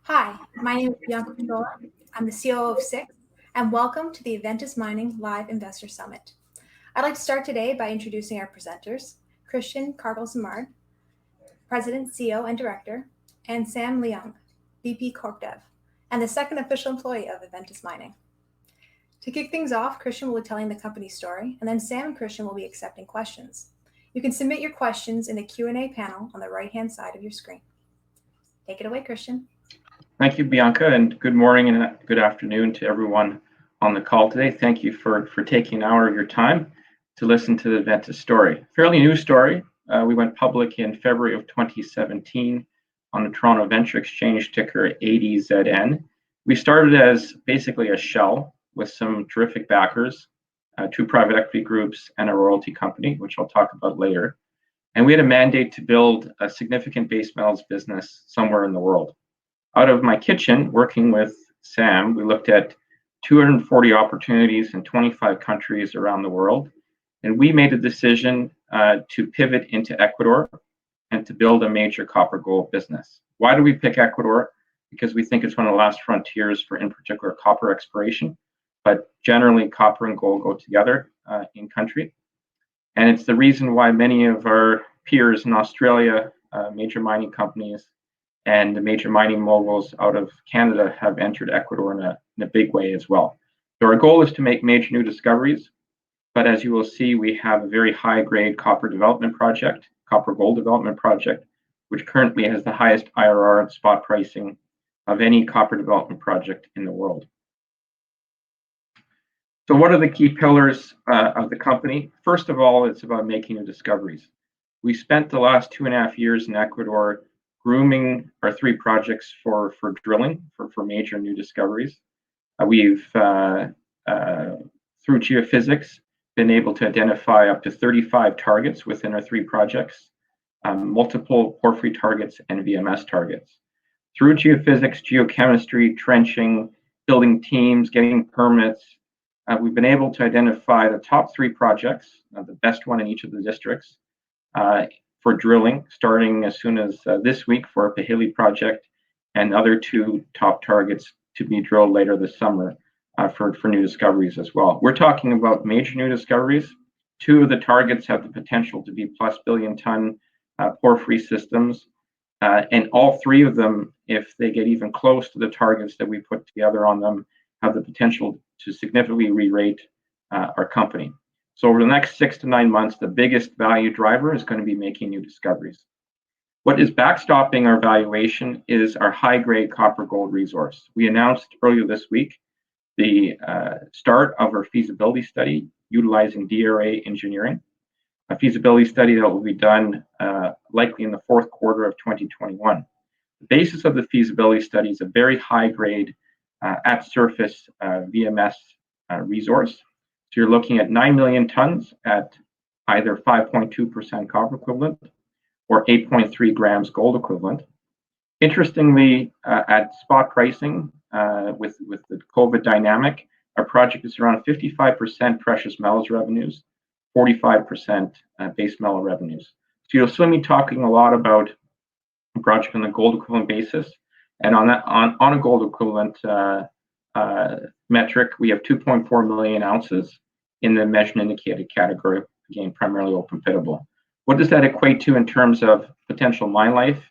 Hi, my name is Bianca Pandola. I'm the COO of SIX, and welcome to the Adventus Mining Live Investor Summit. I'd like to start today by introducing our presenters, Christian Kargl-Simard, President, CEO, and Director, and Sam Leung, VP Corp Dev, and the second official employee of Adventus Mining. To kick things off, Christian will be telling the company's story, and then Sam and Christian will be accepting questions. You can submit your questions in the Q&A panel on the right-hand side of your screen. Take it away, Christian. Thank you, Bianca, and good morning and good afternoon to everyone on the call today. Thank you for taking an hour of your time to listen to the Adventus story. Fairly new story. We went public in February of 2017 on the Toronto Venture Exchange, ticker ADZN. We started as basically a shell with some terrific backers, two private equity groups and a royalty company, which I'll talk about later. And we had a mandate to build a significant base metals business somewhere in the world. Out of my kitchen, working with Sam, we looked at 240 opportunities in 25 countries around the world. And we made a decision to pivot into Ecuador and to build a major copper gold business. Why do we pick Ecuador? Because we think it's one of the last frontiers for, in particular, copper exploration. But generally, copper and gold go together in country. And it's the reason why many of our peers in Australia, major mining companies, and the major mining moguls out of Canada have entered Ecuador in a big way as well. So our goal is to make major new discoveries, but as you will see, we have a very high-grade copper development project, copper-gold development project, which currently has the highest IRR and spot pricing of any copper development project in the world. So what are the key pillars of the company? First of all, it's about making new discoveries. We spent the last 2.5 years in Ecuador grooming our 3 projects for drilling, for major new discoveries. We've, through geophysics, been able to identify up to 35 targets within our 3 projects, multiple porphyry targets and VMS targets. Through geophysics, geochemistry, trenching, building teams, getting permits, we've been able to identify the top 3 projects, the best one in each of the districts, for drilling, starting as soon as this week for a Pijilí project, and other 2 top targets to be drilled later this summer for new discoveries as well. We're talking about major new discoveries. 2 of the targets have the potential to be plus billion-ton porphyry systems, and all 3 of them, if they get even close to the targets that we put together on them, have the potential to significantly re-rate our company. So over the next 6 to 9 months, the biggest value driver is going to be making new discoveries. What is backstopping our valuation is our high-grade copper-gold resource. We announced earlier this week the start of our feasibility study utilizing DRA engineering, a feasibility study that will be done likely in the 4th quarter of 2021. The basis of the feasibility study is a very high-grade at-surface VMS resource. So you're looking at 9 million tons at either 5.2% copper equivalent or 8.3 grams gold equivalent. Interestingly, at spot pricing, with the COVID dynamic, our project is around 55% precious metals revenues, 45% base metal revenues. So you'll see me talking a lot about a project on a gold equivalent basis, and on a gold equivalent metric, we have 2.4 million ounces in the measured and indicated category, again, primarily open pitable. What does that equate to in terms of potential mine life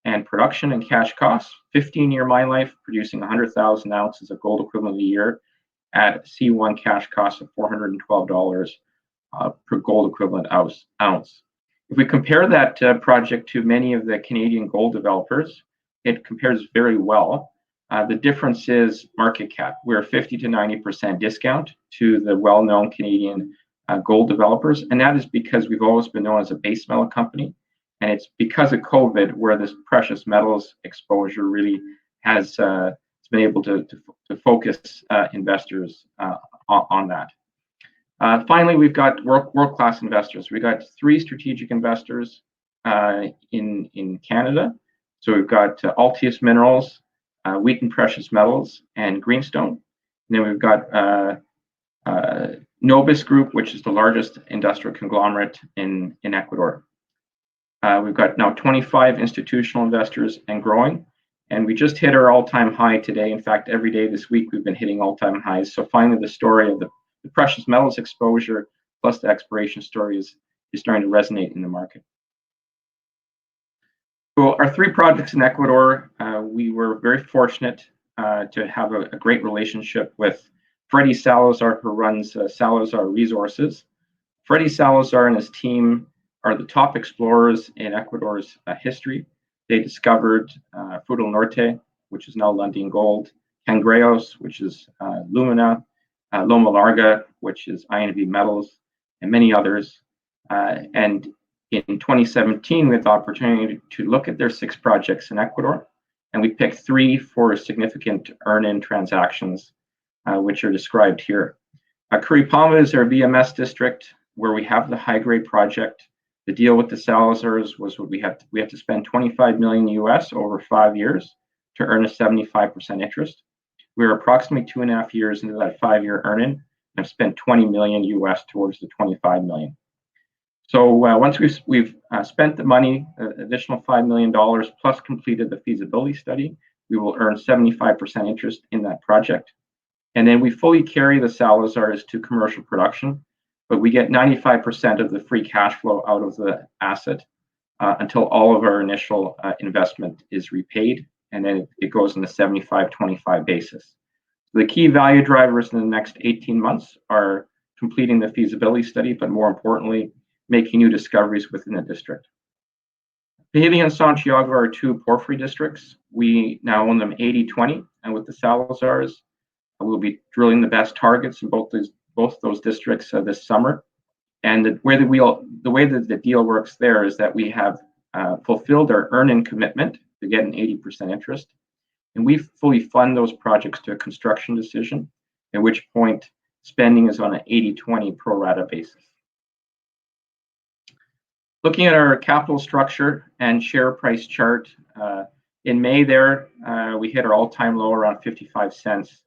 and production and cash costs? 15-year mine life, producing 100,000 ounces of gold equivalent a year at C1 cash cost of $412 per gold equivalent ounce. If we compare that project to many of the Canadian gold developers, it compares very well. The difference is market cap. We're 50 to 90% discount to the well-known Canadian gold developers, and that is because we've always been known as a base metal company, and it's because of COVID where this precious metals exposure really has been able to focus investors on that. Finally, we've got world-class investors. We've got 3 strategic investors in Canada. So we've got Altius Minerals, Wheaton Precious Metals, and Greenstone. And then we've got Novus Group, which is the largest industrial conglomerate in Ecuador. We've got now 25 institutional investors and growing, And we just hit our all-time high today. In fact, every day this week we've been hitting all-time highs. So finally, the story of the precious metals exposure plus the exploration story is starting to resonate in the market. So our 3 projects in Ecuador, we were very fortunate to have a great relationship with Freddie Salazar, who runs Salazar Resources. Freddie Salazar and his team are the top explorers in Ecuador's history. They discovered Fruto Norte, which is now Lundin Gold, Cangrejos, which is Lumina, Loma Larga, which is INV Metals, and many others. And in 2017, we had the opportunity to look at their 6 projects in Ecuador, and we picked 3 for significant earn-in transactions, which are described here. Curipamba is our VMS district, where we have the high-grade project. The deal with the Salazars was we have to spend $25 million US over 5 years to earn a 75% interest. We're approximately 2.5 years into that 5-year earn-in and have spent $20 million US towards the $25 million. So once we've spent the money, additional $5 million plus completed the feasibility study, we will earn 75% interest in that project. And then we fully carry the Salazars to commercial production, but we get 95% of the free cash flow out of the asset until all of our initial investment is repaid, and then it goes on a 75-25 basis. So the key value drivers in the next 18 months are completing the feasibility study, but more importantly, making new discoveries within the district. Pijilí and Santiago are 2 porphyry districts. We now own them 80-20, and with the Salazars, we'll be drilling the best targets in both those districts this summer. And the way that the deal works there is that we have fulfilled our earn-in commitment to get an 80% interest, and we fully fund those projects to a construction decision, at which point spending is on an 80-20 pro rata basis. Looking at our capital structure and share price chart, in May there, we hit our all-time low around 55 cents.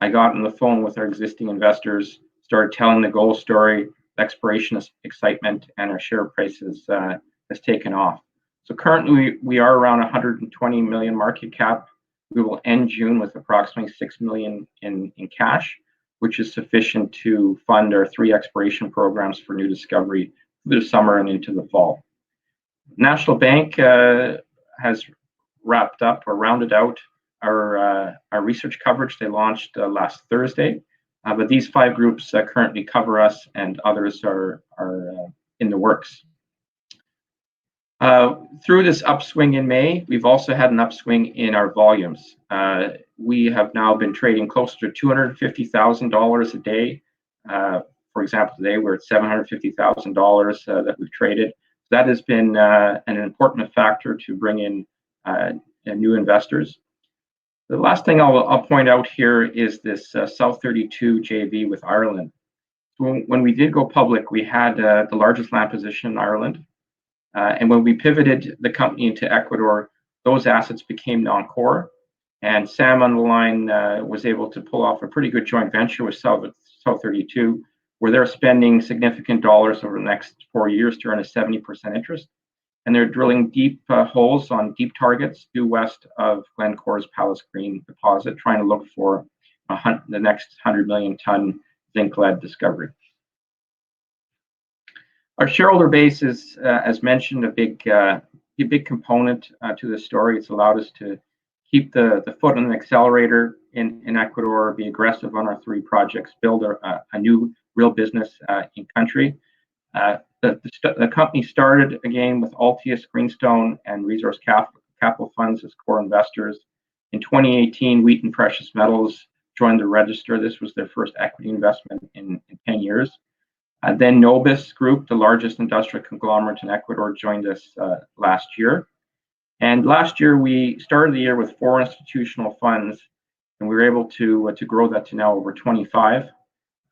I got on the phone with our existing investors, started telling the gold story, exploration excitement, and our share price has taken off. So currently we are around 120 million market cap. We will end June with approximately 6 million in cash, which is sufficient to fund our 3 exploration programs for new discovery through the summer and into the fall. National Bank has wrapped up or rounded out our research coverage. They launched last Thursday, but these 5 groups currently cover us, and others are in the works. Through this upswing in May, we've also had an upswing in our volumes. We have now been trading closer to $250,000 a day. For example, today we're at $750,000 that we've traded. That has been an important factor to bring in new investors. The last thing I'll point out here is this South 32 JV with Ireland. So when we did go public, we had the largest land position in Ireland. And when we pivoted the company into Ecuador, those assets became non-core. And Sam on the line was able to pull off a pretty good joint venture with South 32, where they're spending significant dollars over the next 4 years to earn a 70% interest. And they're drilling deep holes on deep targets due west of Glencore's Palace Green deposit, trying to look for the next 100 million ton zinc-lead discovery. Our shareholder base is, as mentioned, a big component to the story. It's allowed us to keep the foot on the accelerator in Ecuador, be aggressive on our 3 projects, build a new real business in country. The company started again with Altius, Greenstone, and Resource Capital Funds as core investors. In 2018, Wheaton Precious Metals joined the register. This was their first equity investment in 10 years. Then Nobis Group, the largest industrial conglomerate in Ecuador, joined us last year. And last year, we started the year with 4 institutional funds, and we were able to grow that to now over 25,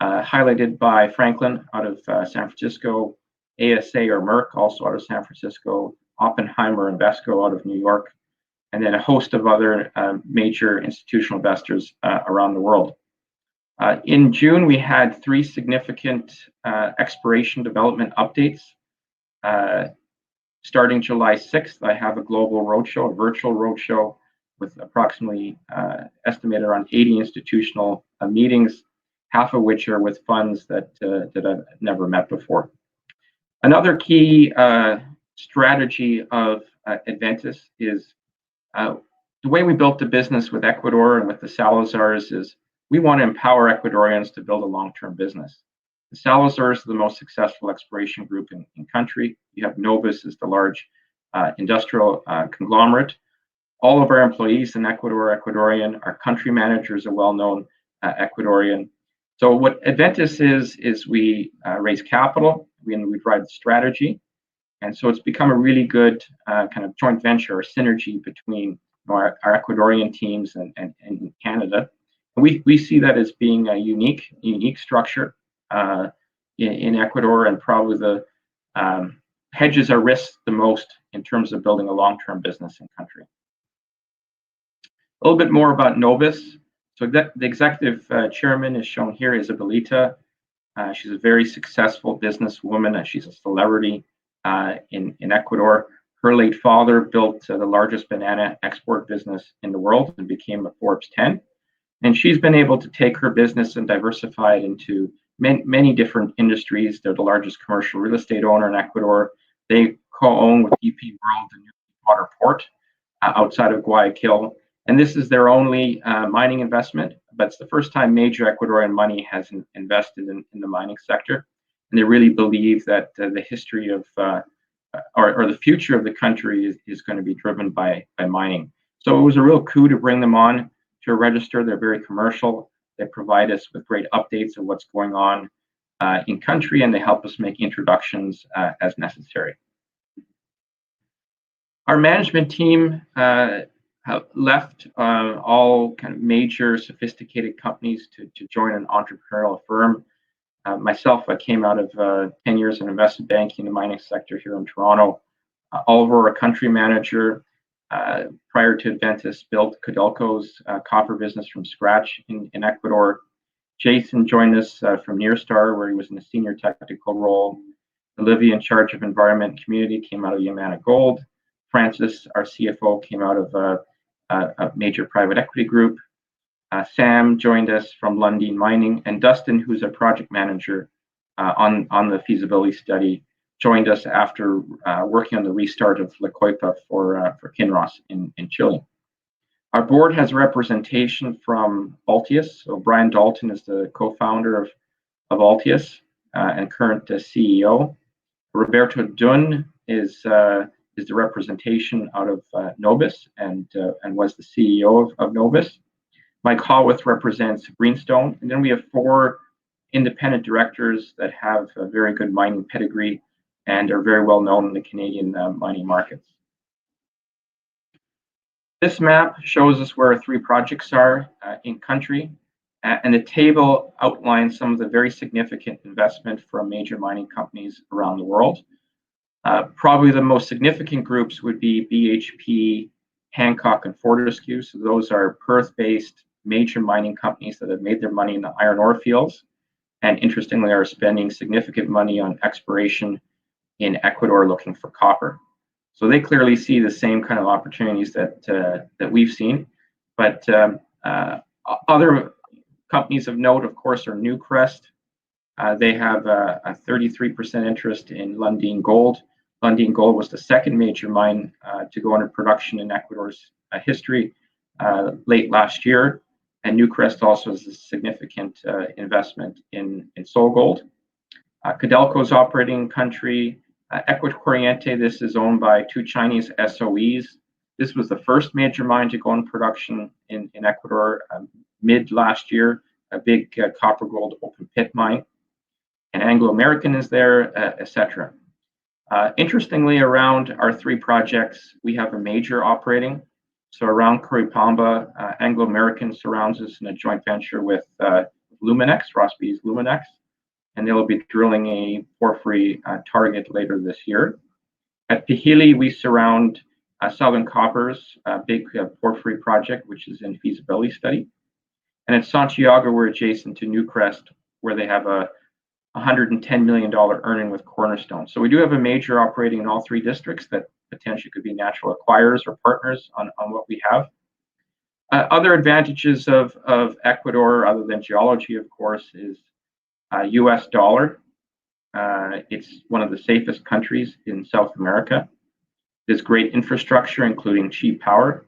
highlighted by Franklin out of San Francisco, ASA or Merck, also out of San Francisco, Oppenheimer and Vesco out of New York, and then a host of other major institutional investors around the world. In June, we had 3 significant exploration development updates. Starting July 6th, I have a global roadshow, a virtual roadshow, with approximately estimated around 80 institutional meetings, half of which are with funds that I've never met before. Another key strategy of Adventus is the way we built the business with Ecuador and with the Salazars is we want to empower Ecuadorians to build a long-term business. The Salazars are the most successful exploration group in country. You have Novus as the large industrial conglomerate. All of our employees in Ecuador are Ecuadorian. Our country managers are well-known Ecuadorian. So what Adventus is we raise capital, we drive the strategy, and so it's become a really good kind of joint venture or synergy between our Ecuadorian teams and Canada. And we see that as being a unique structure in Ecuador, and probably the hedges our risks the most in terms of building a long-term business in country. A little bit more about Novus. So the executive chairman is shown here, Isabelita. She's a very successful businesswoman, and she's a celebrity in Ecuador. Her late father built the largest banana export business in the world and became a Forbes 10. And she's been able to take her business and diversify it into many different industries. They're the largest commercial real estate owner in Ecuador. They co-own with DP World the new water port outside of Guayaquil. And this is their only mining investment, but it's the first time major Ecuadorian money has invested in the mining sector. And they really believe that the history of, or the future of the country is going to be driven by mining. So it was a real coup to bring them on to register. They're very commercial. They provide us with great updates of what's going on in country, and they help us make introductions as necessary. Our management team have left all kind of major sophisticated companies to join an entrepreneurial firm. Myself, I came out of 10 years in investment banking in the mining sector here in Toronto. Oliver, a country manager, prior to Adventus, built Codelco's copper business from scratch in Ecuador. Jason joined us from Nearstar, where he was in a senior technical role. Olivia, in charge of environment and community, came out of Yamana Gold. Francis, our CFO, came out of a major private equity group. Sam joined us from Lundin Mining, and Dustin, who's a project manager on the feasibility study, joined us after working on the restart of La Coipa for Kinross in Chile. Our board has representation from Altius. So Brian Dalton is the co-founder of Altius and current CEO. Roberto Dunn is the representation out of Novus and was the CEO of Novus. Mike Haworth represents Greenstone, and then we have 4 independent directors that have a very good mining pedigree and are very well known in the Canadian mining markets. This map shows us where our 3 projects are in country, and the table outlines some of the very significant investment from major mining companies around the world. Probably the most significant groups would be BHP, Hancock, and Fortescue. So those are Perth-based major mining companies that have made their money in the iron ore fields, and interestingly are spending significant money on exploration in Ecuador looking for copper. So they clearly see the same kind of opportunities that we've seen. But other companies of note, of course, are Newcrest. They have a 33% interest in Lundin Gold. Lundin Gold was the second major mine to go into production in Ecuador's history late last year. And Newcrest also has a significant investment in SolGold. Codelco's operating country. Ecuadoriente, this is owned by 2 Chinese SOEs. This was the first major mine to go in production in Ecuador mid last year, a big copper gold open pit mine. And Anglo American is there, etc. Interestingly, around our 3 projects, we have a major operating. So around Curipamba, Anglo American surrounds us in a joint venture with Luminex, Rossby's Luminex, and they will be drilling a porphyry target later this year. At Pijilí, we surround Southern Copper's big porphyry project, which is in feasibility study. And at Santiago, we're adjacent to Newcrest, where they have a $110 million earning with Cornerstone. So we do have a major operating in all 3 districts that potentially could be natural acquirers or partners on what we have. Other advantages of Ecuador, other than geology, of course, is US dollar. It's one of the safest countries in South America. There's great infrastructure, including cheap power.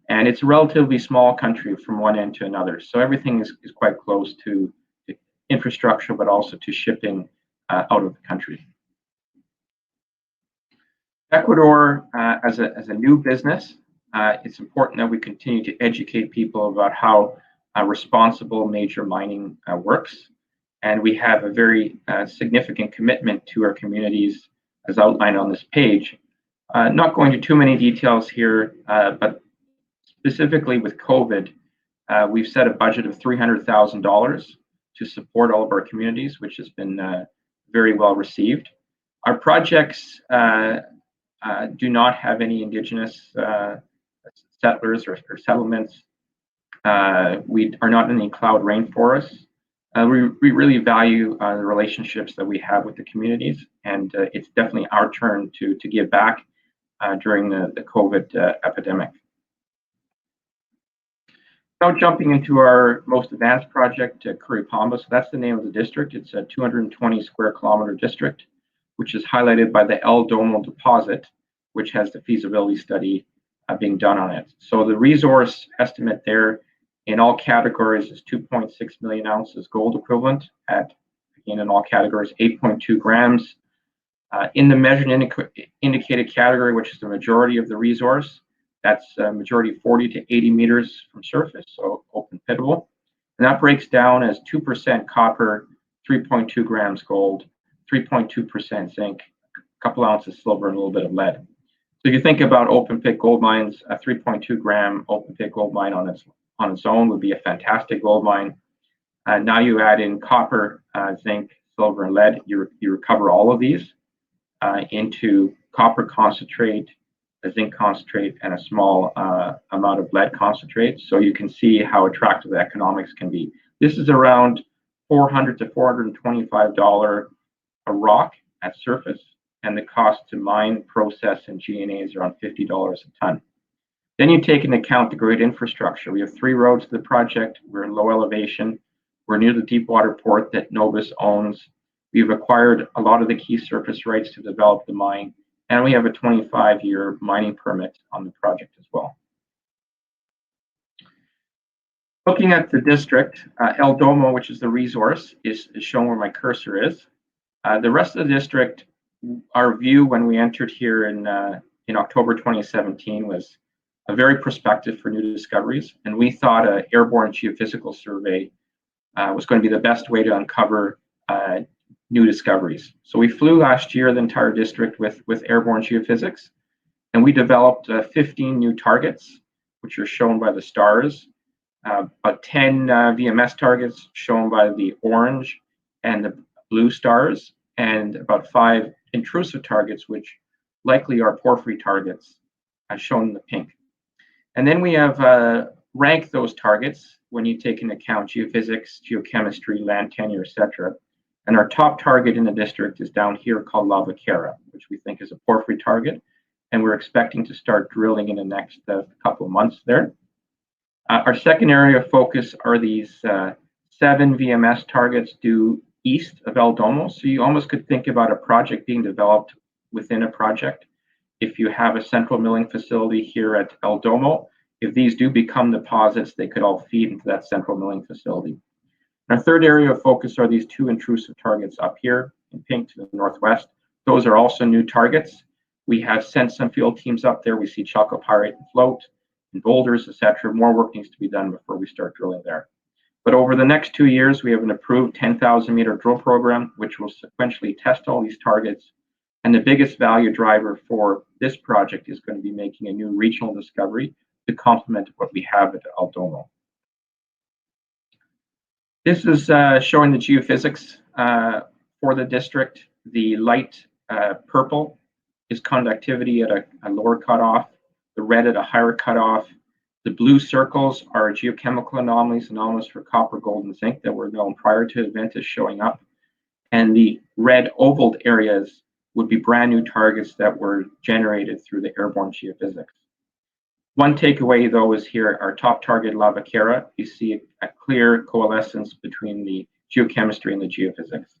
And it's a relatively small country from one end to another. So everything is quite close to infrastructure, but also to shipping out of the country. Ecuador, as a new business, it's important that we continue to educate people about how responsible major mining works. And we have a very significant commitment to our communities as outlined on this page. Not going into too many details here, but specifically with COVID, we've set a budget of $300,000 to support all of our communities, which has been very well received. Our projects do not have any indigenous settlers or settlements. We are not in any cloud rainforests. We really value the relationships that we have with the communities, and it's definitely our turn to give back during the COVID epidemic. Now jumping into our most advanced project, Curipamba. So that's the name of the district. It's a 220 square kilometer district, which is highlighted by the El Domo deposit, which has the feasibility study being done on it. So the resource estimate there in all categories is 2.6 million ounces gold equivalent at, again, in all categories, 8.2 grams. In the measured indicated category, which is the majority of the resource, that's majority 40 to 80 meters from surface, so open pitable. And that breaks down as 2% copper, 3.2 grams gold, 3.2% zinc, a couple ounces silver, and a little bit of lead. So if you think about open pit gold mines, a 3.2 gram open pit gold mine on its own would be a fantastic gold mine. Now you add in copper, zinc, silver, and lead, you recover all of these into copper concentrate, a zinc concentrate, and a small amount of lead concentrate. So you can see how attractive the economics can be. This is around $400 to $425 a rock at surface, and the cost to mine, process, and G&A is around $50 a ton. Then you take into account the great infrastructure. We have 3 roads to the project. We're in low elevation. We're near the deep water port that Novus owns. We've acquired a lot of the key surface rights to develop the mine, and we have a 25-year mining permit on the project as well. Looking at the district, El Domo, which is the resource, is shown where my cursor is. The rest of the district, our view when we entered here in October 2017 was very prospective for new discoveries, and we thought an airborne geophysical survey was going to be the best way to uncover new discoveries. So we flew last year the entire district with airborne geophysics, and we developed 15 new targets, which are shown by the stars, about 10 VMS targets shown by the orange and the blue stars, and about 5 intrusive targets, which likely are porphyry targets, as shown in the pink. And then we have ranked those targets when you take into account geophysics, geochemistry, land tenure, etc. And our top target in the district is down here called La Vaquera, which we think is a porphyry target. And we're expecting to start drilling in the next couple of months there. Our second area of focus are these 7 VMS targets due east of El Domo. So you almost could think about a project being developed within a project. If you have a central milling facility here at El Domo, if these do become deposits, they could all feed into that central milling facility. Our third area of focus are these 2 intrusive targets up here in pink to the northwest. Those are also new targets. We have sent some field teams up there. We see chalcopyrite and float and boulders, etc. More work needs to be done before we start drilling there. But over the next 2 years, we have an approved 10,000 meter drill program, which will sequentially test all these targets. And the biggest value driver for this project is going to be making a new regional discovery to complement what we have at El Domo. This is showing the geophysics for the district. The light purple is conductivity at a lower cutoff, the red at a higher cutoff. The blue circles are geochemical anomalies for copper, gold, and zinc that were known prior to Adventus showing up. And the red ovaled areas would be brand new targets that were generated through the airborne geophysics. One takeaway, though, is here our top target, La Vaquera. You see a clear coalescence between the geochemistry and the geophysics.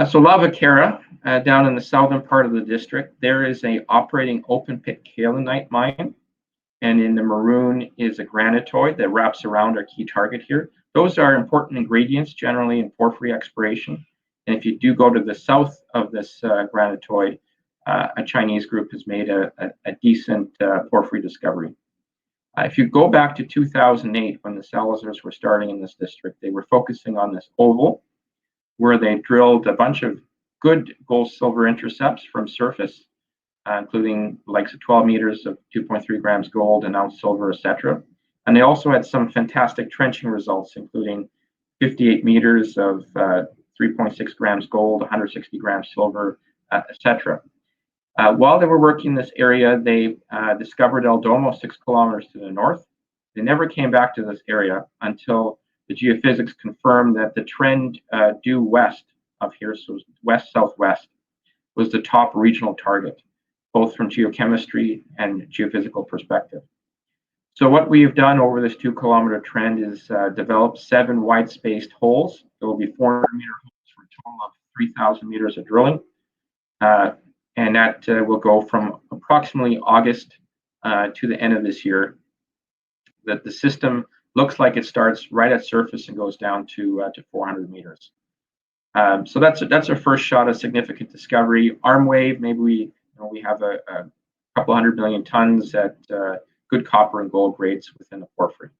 So La Vaquera, down in the southern part of the district, there is a operating open pit kaolinite mine, and in the maroon is a granitoid that wraps around our key target here. Those are important ingredients generally in porphyry exploration. And if you do go to the south of this granitoid, a Chinese group has made a decent porphyry discovery. If you go back to 2008, when the Salazars were starting in this district, they were focusing on this oval, where they drilled a bunch of good gold-silver intercepts from surface, including the likes of 12 meters of 2.3 grams gold, an ounce silver, etc. And they also had some fantastic trenching results, including 58 meters of 3.6 grams gold, 160 grams silver, etc. While they were working in this area, they discovered El Domo 6 kilometers to the north. They never came back to this area until the geophysics confirmed that the trend due west of here, so west-southwest, was the top regional target, both from geochemistry and geophysical perspective. So what we have done over this 2-kilometer trend is develop 7 wide-spaced holes. There will be 400-meter holes for a total of 3,000 meters of drilling. And that will go from approximately August to the end of this year. That the system looks like it starts right at surface and goes down to 400 meters. So that's our first shot of significant discovery. Arm wave, maybe we have a couple 100 million tons at good copper and gold grades within the porphyry.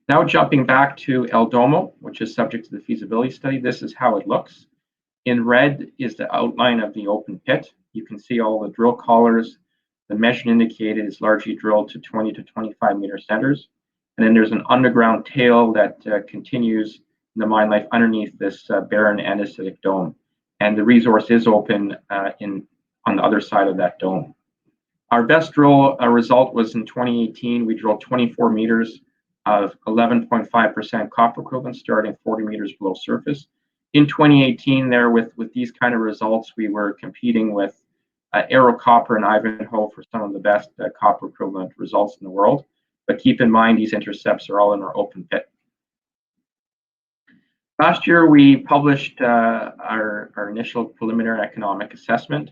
Now jumping back to El Domo, which is subject to the feasibility study, this is how it looks. In red is the outline of the open pit. You can see all the drill collars. The measured indicated is largely drilled to 20 to 25 meter centers. And then there's an underground tail that continues the mine life underneath this barren andesitic dome. And the resource is open on the other side of that dome. Our best drill result was in 2018. We drilled 24 meters of 11.5% copper equivalent, starting 40 meters below surface. In 2018, there with these kind of results, we were competing with Arrow Copper and Ivanhoe for some of the best copper equivalent results in the world. But keep in mind, these intercepts are all in our open pit. Last year, we published our initial preliminary economic assessment.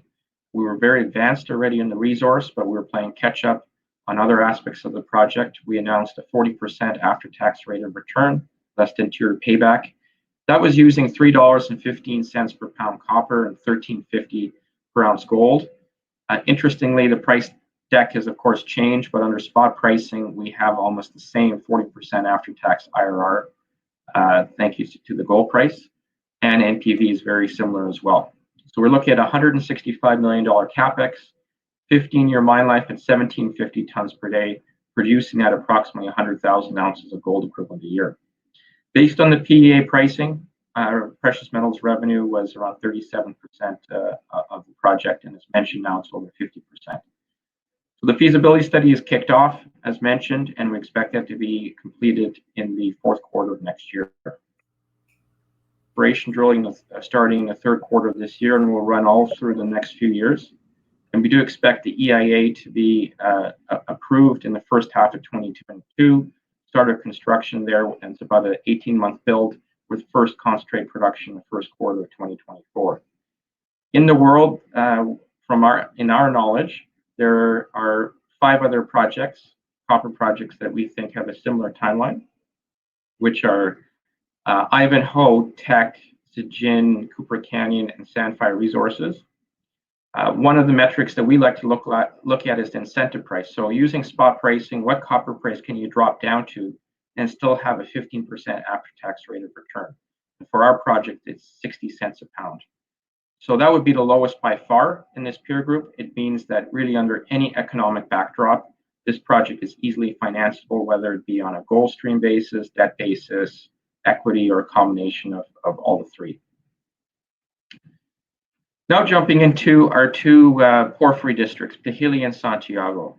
We were very advanced already in the resource, but we were playing catch up on other aspects of the project. We announced a 40% after-tax rate of return, less than 2-year payback. That was using $3.15 per pound copper and $13.50 per ounce gold. Interestingly, the price deck has of course changed, but under spot pricing, we have almost the same 40% after-tax IRR, thank you to the gold price, and NPV is very similar as well. So we're looking at $165 million capex, 15-year mine life at 1,750 tons per day, producing at approximately 100,000 ounces of gold equivalent a year. Based on the PEA pricing, our precious metals revenue was around 37% of the project, and as mentioned, now it's over 50%. So the feasibility study is kicked off, as mentioned, and we expect that to be completed in the fourth quarter of next year. Exploration drilling starting in the third quarter of this year, and will run all through the next few years. And we do expect the EIA to be approved in the first half of 2022. Started construction there, and it's about an 18-month build with first concentrate production in the first quarter of 2024. In the world, in our knowledge, there are 5 other projects, copper projects, that we think have a similar timeline, which are Ivanhoe, Teck, Zijin, Cooper Canyon, and Sandfire Resources. One of the metrics that we like to look at is the incentive price. So using spot pricing, what copper price can you drop down to and still have a 15% after-tax rate of return? And for our project, it's 60 cents a pound. So that would be the lowest by far in this peer group. It means that really under any economic backdrop, this project is easily financeable, whether it be on a gold stream basis, debt basis, equity, or a combination of all the three. Now jumping into our 2 porphyry districts, Pijilí and Santiago.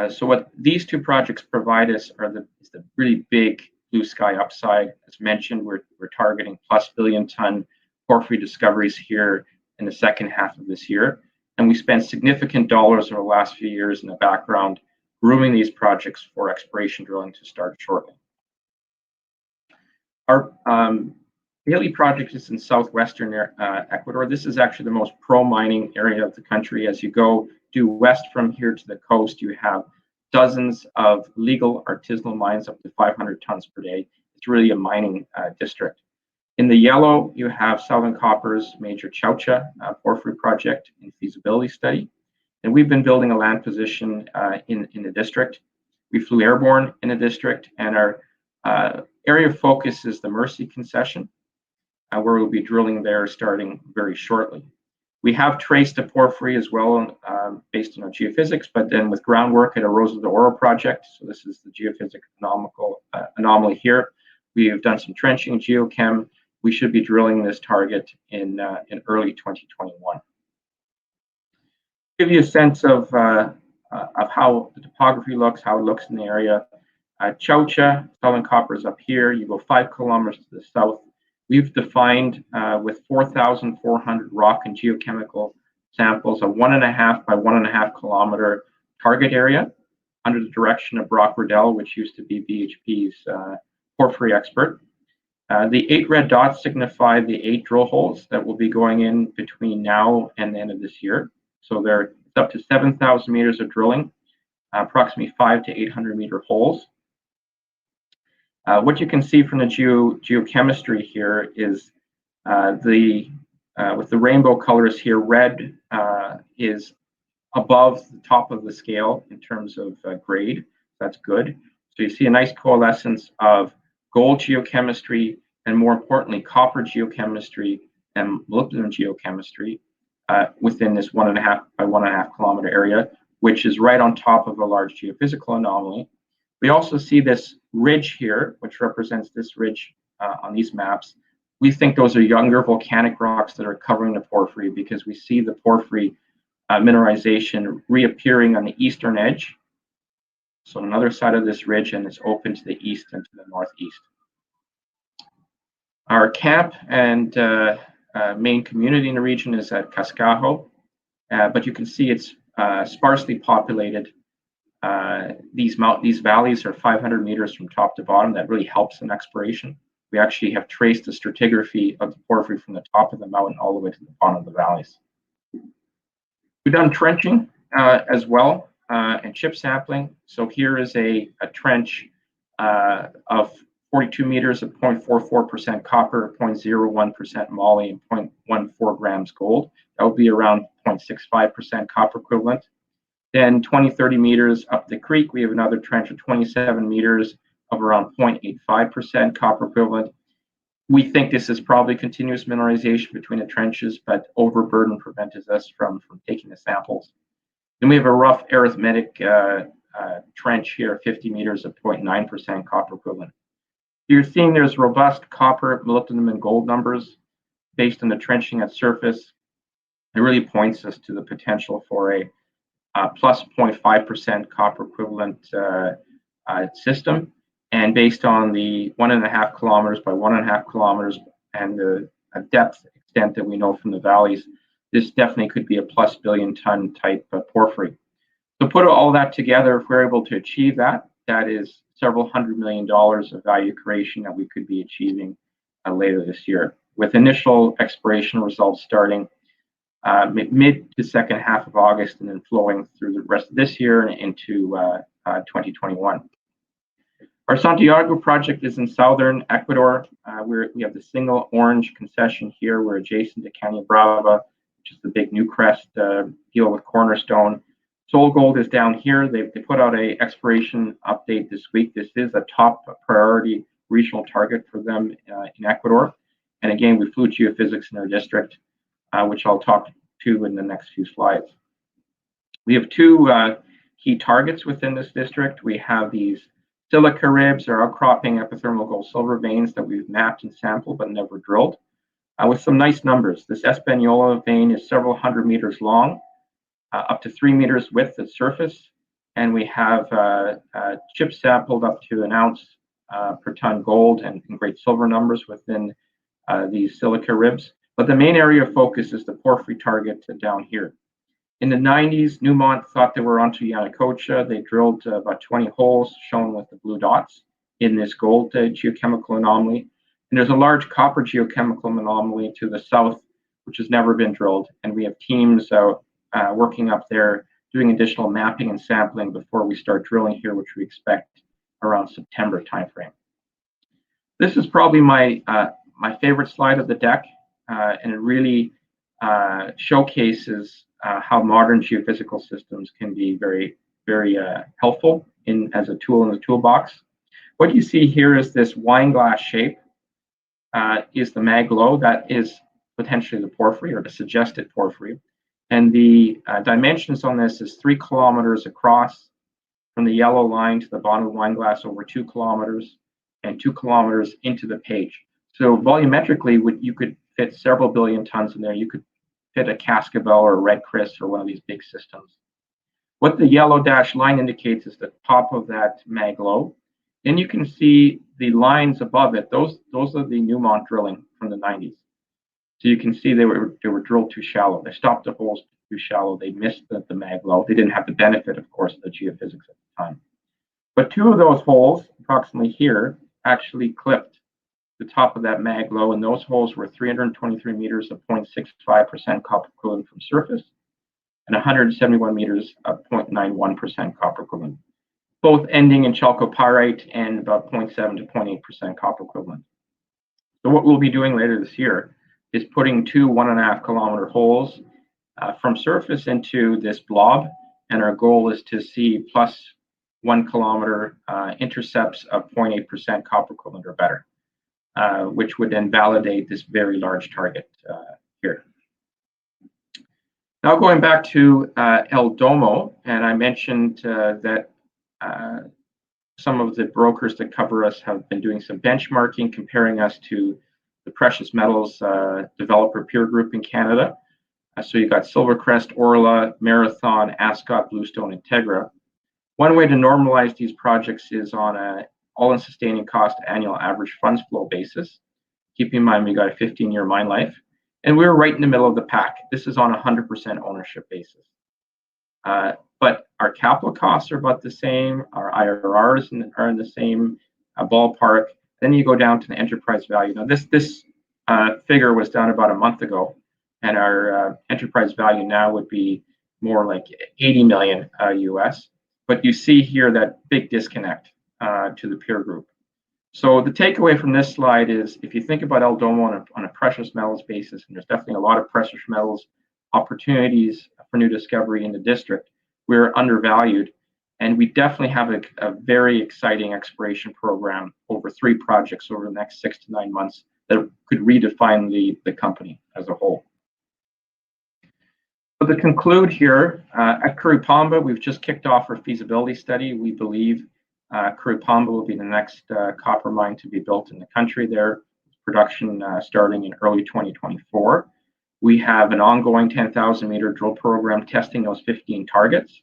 So what these 2 projects provide us are the really big blue sky upside. As mentioned, we're targeting plus billion-ton porphyry discoveries here in the second half of this year. and we spent significant dollars over the last few years in the background grooming these projects for exploration drilling to start shortly. Our Pijilí project is in southwestern Ecuador. This is actually the most pro-mining area of the country. As you go due west from here to the coast, you have dozens of legal artisanal mines up to 500 tons per day. It's really a mining district. In the yellow, you have Southern Copper's major Chaucha porphyry project in feasibility study. And we've been building a land position in the district. We flew airborne in the district, and our area of focus is the Mercy concession, where we'll be drilling there starting very shortly. We have traced a porphyry as well based on our geophysics, but then with groundwork at a Rosa de Oro project, so this is the geophysic anomaly here, we have done some trenching geochem. We should be drilling this target in early 2021. Give you a sense of how the topography looks, how it looks in the area. Chaucha, Southern Copper is up here. You go 5 kilometers to the south. We've defined with 4,400 rock and geochemical samples a 1.5 by 1.5 kilometer target area under the direction of Brock Riddell, which used to be BHP's porphyry expert. The 8 red dots signify the 8 drill holes that will be going in between now and the end of this year. So they're up to 7,000 meters of drilling, approximately 500 to 800 meter holes. What you can see from the geochemistry here is with the rainbow colors here, red is above the top of the scale in terms of grade. That's good. So you see a nice coalescence of gold geochemistry and, more importantly, copper geochemistry and molybdenum geochemistry within this 1.5 by 1.5 kilometer area, which is right on top of a large geophysical anomaly. We also see this ridge here, which represents this ridge on these maps. We think those are younger volcanic rocks that are covering the porphyry because we see the porphyry mineralization reappearing on the eastern edge. So another side of this ridge, and it's open to the east and to the northeast. Our camp and main community in the region is at Cascajo, but you can see it's sparsely populated. These valleys are 500 meters from top to bottom. That really helps in exploration. We actually have traced the stratigraphy of the porphyry from the top of the mountain all the way to the bottom of the valleys. We've done trenching as well and chip sampling. So here is a trench of 42 meters of 0.44% copper, 0.01% moly, and 0.14 grams gold. That would be around 0.65% copper equivalent. Then 30 meters up the creek, we have another trench of 27 meters of around 0.85% copper equivalent. We think this is probably continuous mineralization between the trenches, but overburden prevented us from taking the samples. Then we have a rough arithmetic trench here, 50 meters of 0.9% copper equivalent. You're seeing there's robust copper, molybdenum, and gold numbers based on the trenching at surface. It really points us to the potential for a plus 0.5% copper equivalent system. And based on the 1.5 kilometers by 1.5 kilometers and the depth extent that we know from the valleys, this definitely could be a plus billion ton type porphyry. So put all that together, if we're able to achieve that, that is several $100 million of value creation that we could be achieving later this year, with initial exploration results starting mid to second half of August and then flowing through the rest of this year and into 2021. Our Santiago project is in southern Ecuador. We have the single orange concession here. We're adjacent to Caña Brava, which is the big Newcrest deal with Cornerstone. Sol Gold is down here. They put out an exploration update this week. This is a top priority regional target for them in Ecuador. And again, we flew geophysics in our district, which I'll talk to in the next few slides. We have two key targets within this district. We have these silica ribs or outcropping epithermal gold silver veins that we've mapped and sampled but never drilled with some nice numbers. This Espanola vein is several hundred meters long, up to 3 meters width at surface, and we have chip sampled up to 1 ounce per ton gold and great silver numbers within these silica ribs. But the main area of focus is the porphyry target down here. In the 90s, Newmont thought they were onto Yanacocha. They drilled about 20 holes, shown with the blue dots, in this gold geochemical anomaly. And there's a large copper geochemical anomaly to the south, which has never been drilled. And we have teams working up there doing additional mapping and sampling before we start drilling here, which we expect around September timeframe. This is probably my favorite slide of the deck, and it really showcases how modern geophysical systems can be very, very helpful as a tool in the toolbox. What you see here is this wine glass shape is the mag-low. That is potentially the porphyry or the suggested porphyry. And the dimensions on this is 3 kilometers across from the yellow line to the bottom of the wine glass, over 2 kilometers, and 2 kilometers into the page. So volumetrically, you could fit several billion tons in there. You could fit a Cascabel or a Red Chris or one of these big systems. What the yellow dashed line indicates is the top of that mag-low. Then you can see the lines above it. Those are the Newmont drilling from the 90s. So you can see they were drilled too shallow. They stopped the holes too shallow. They missed the mag-low. They didn't have the benefit, of course, of the geophysics at the time. But 2 of those holes, approximately here, actually clipped the top of that mag-low, and those holes were 323 meters of 0.65% copper equivalent from surface and 171 meters of 0.91% copper equivalent, both ending in chalcopyrite and about 0.7 to 0.8% copper equivalent. So what we'll be doing later this year is putting 2 1.5 kilometer holes from surface into this blob, and our goal is to see plus 1 kilometer intercepts of 0.8% copper equivalent or better, which would then validate this very large target here. Now going back to El Domo, and I mentioned that some of the brokers that cover us have been doing some benchmarking, comparing us to the precious metals developer peer group in Canada. So you got Silvercrest, Orla, Marathon, Ascot, Bluestone, and Tegra. One way to normalize these projects is on an all-in sustaining cost annual average funds flow basis. Keep in mind we got a 15-year mine life, and we're right in the middle of the pack. This is on a 100% ownership basis. But our capital costs are about the same. Our IRRs are in the same ballpark. Then you go down to the enterprise value. Now this figure was done about a month ago, and our enterprise value now would be more like 80 million US. But you see here that big disconnect to the peer group. So the takeaway from this slide is, if you think about El Domo on a precious metals basis, and there's definitely a lot of precious metals opportunities for new discovery in the district, we're undervalued. And we definitely have a very exciting exploration program over 3 projects over the next 6 to 9 months that could redefine the company as a whole. So to conclude here, at Curipamba, we've just kicked off our feasibility study. We believe Curipamba will be the next copper mine to be built in the country there, production starting in early 2024. We have an ongoing 10,000 meter drill program testing those 15 targets.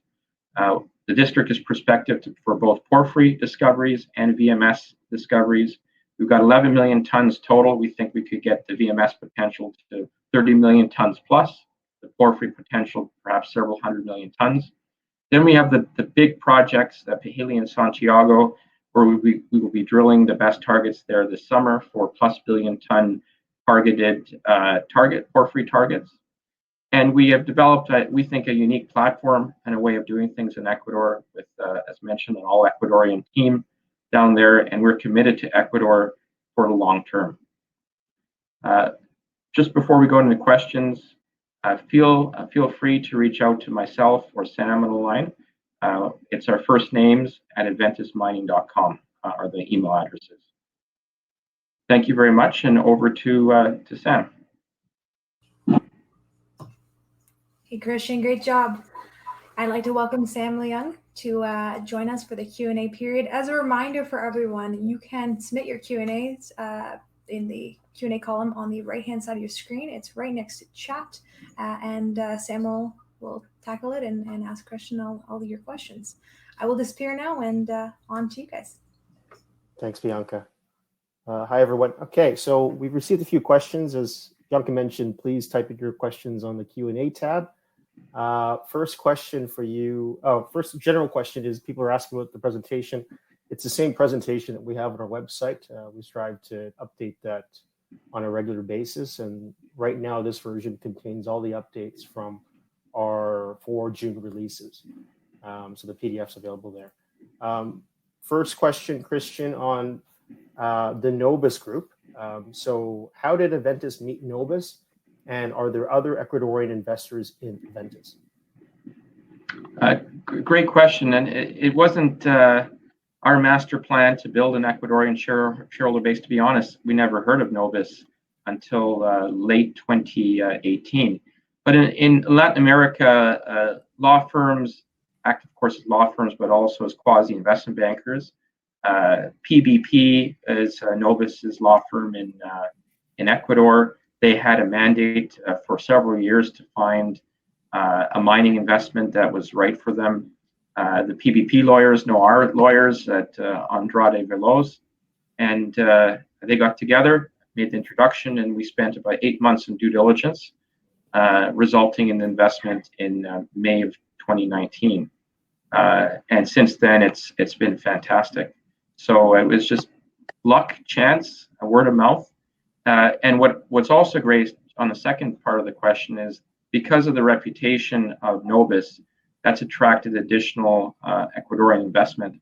The district is prospective for both porphyry discoveries and VMS discoveries. We've got 11 million tons total. We think we could get the VMS potential to 30 million tons plus, the porphyry potential perhaps several hundred million tons. Then we have the big projects, Pijilí and Santiago, where we will be drilling the best targets there this summer for plus billion ton targeted porphyry targets. And we have developed, we think, a unique platform and a way of doing things in Ecuador with, as mentioned, an all Ecuadorian team down there, and we're committed to Ecuador for the long term. Just before we go into questions, feel free to reach out to myself or Sam on the line. It's our first names at adventusmining.com are the email addresses. Thank you very much, and over to Sam. Hey, Christian, great job. I'd like to welcome Sam Leung to join us for the Q&A period. As a reminder for everyone, you can submit your Q&As in the Q&A column on the right-hand side of your screen. It's right next to chat, and Sam will tackle it and ask Christian all of your questions. I will disappear now, and on to you guys. Thanks, Bianca. Hi, everyone. Okay, so we've received a few questions. As Bianca mentioned, please type in your questions on the Q&A tab. First question for you. First general question is, people are asking about the presentation. It's the same presentation that we have on our website. We strive to update that on a regular basis. And right now, this version contains all the updates from our 4 June releases. So the PDF's available there. First question, Christian, on the Nobis group. So how did Adventus meet Nobis? And are there other Ecuadorian investors in Adventus? Great question. And it wasn't our master plan to build an Ecuadorian shareholder base. To be honest, we never heard of Nobis until late 2018. But in Latin America, law firms act, of course, as law firms, but also as quasi-investment bankers. PBP is Nobis's law firm in Ecuador. They had a mandate for several years to find a mining investment that was right for them. The PBP lawyers know our lawyers at Andrade Veloz, and they got together, made the introduction, and we spent about 8 months in due diligence, resulting in the investment in May of 2019. And since then, it's been fantastic. So it was just luck, chance, a word of mouth. And what's also great on the second part of the question is, because of the reputation of Nobis, that's attracted additional Ecuadorian investment,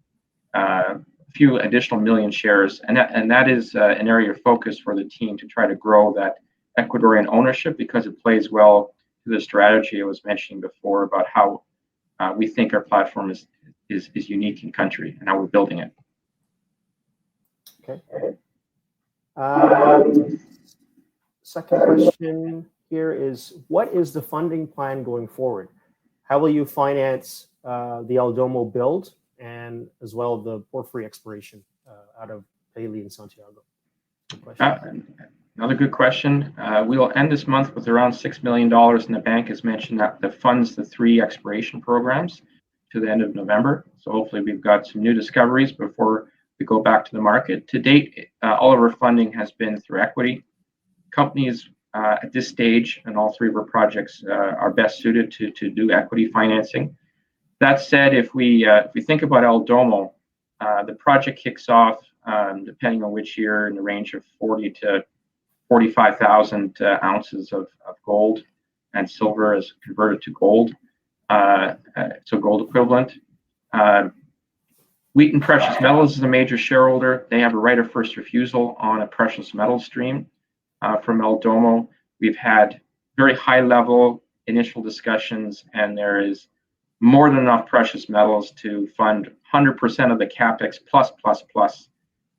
a few additional million shares, and that is an area of focus for the team to try to grow that Ecuadorian ownership, because it plays well to the strategy I was mentioning before about how we think our platform is unique in country and how we're building it. Okay. Second question here is, what is the funding plan going forward? How will you finance the El Domo build and as well the porphyry exploration out of Pijilí and Santiago? Another good question. We will end this month with around $6 million in the bank, as mentioned, that funds the 3 exploration programs to the end of November. So hopefully we've got some new discoveries before we go back to the market. To date, all of our funding has been through equity. Companies at this stage, and all 3 of our projects are best suited to do equity financing. That said, if we think about El Domo, the project kicks off, depending on which year, in the range of 40 to 45,000 ounces of gold and silver as converted to gold, so gold equivalent. Wheaton Precious Metals is a major shareholder. They have a right of first refusal on a precious metal stream from El Domo. We've had very high level initial discussions, and there is more than enough precious metals to fund 100% of the capex plus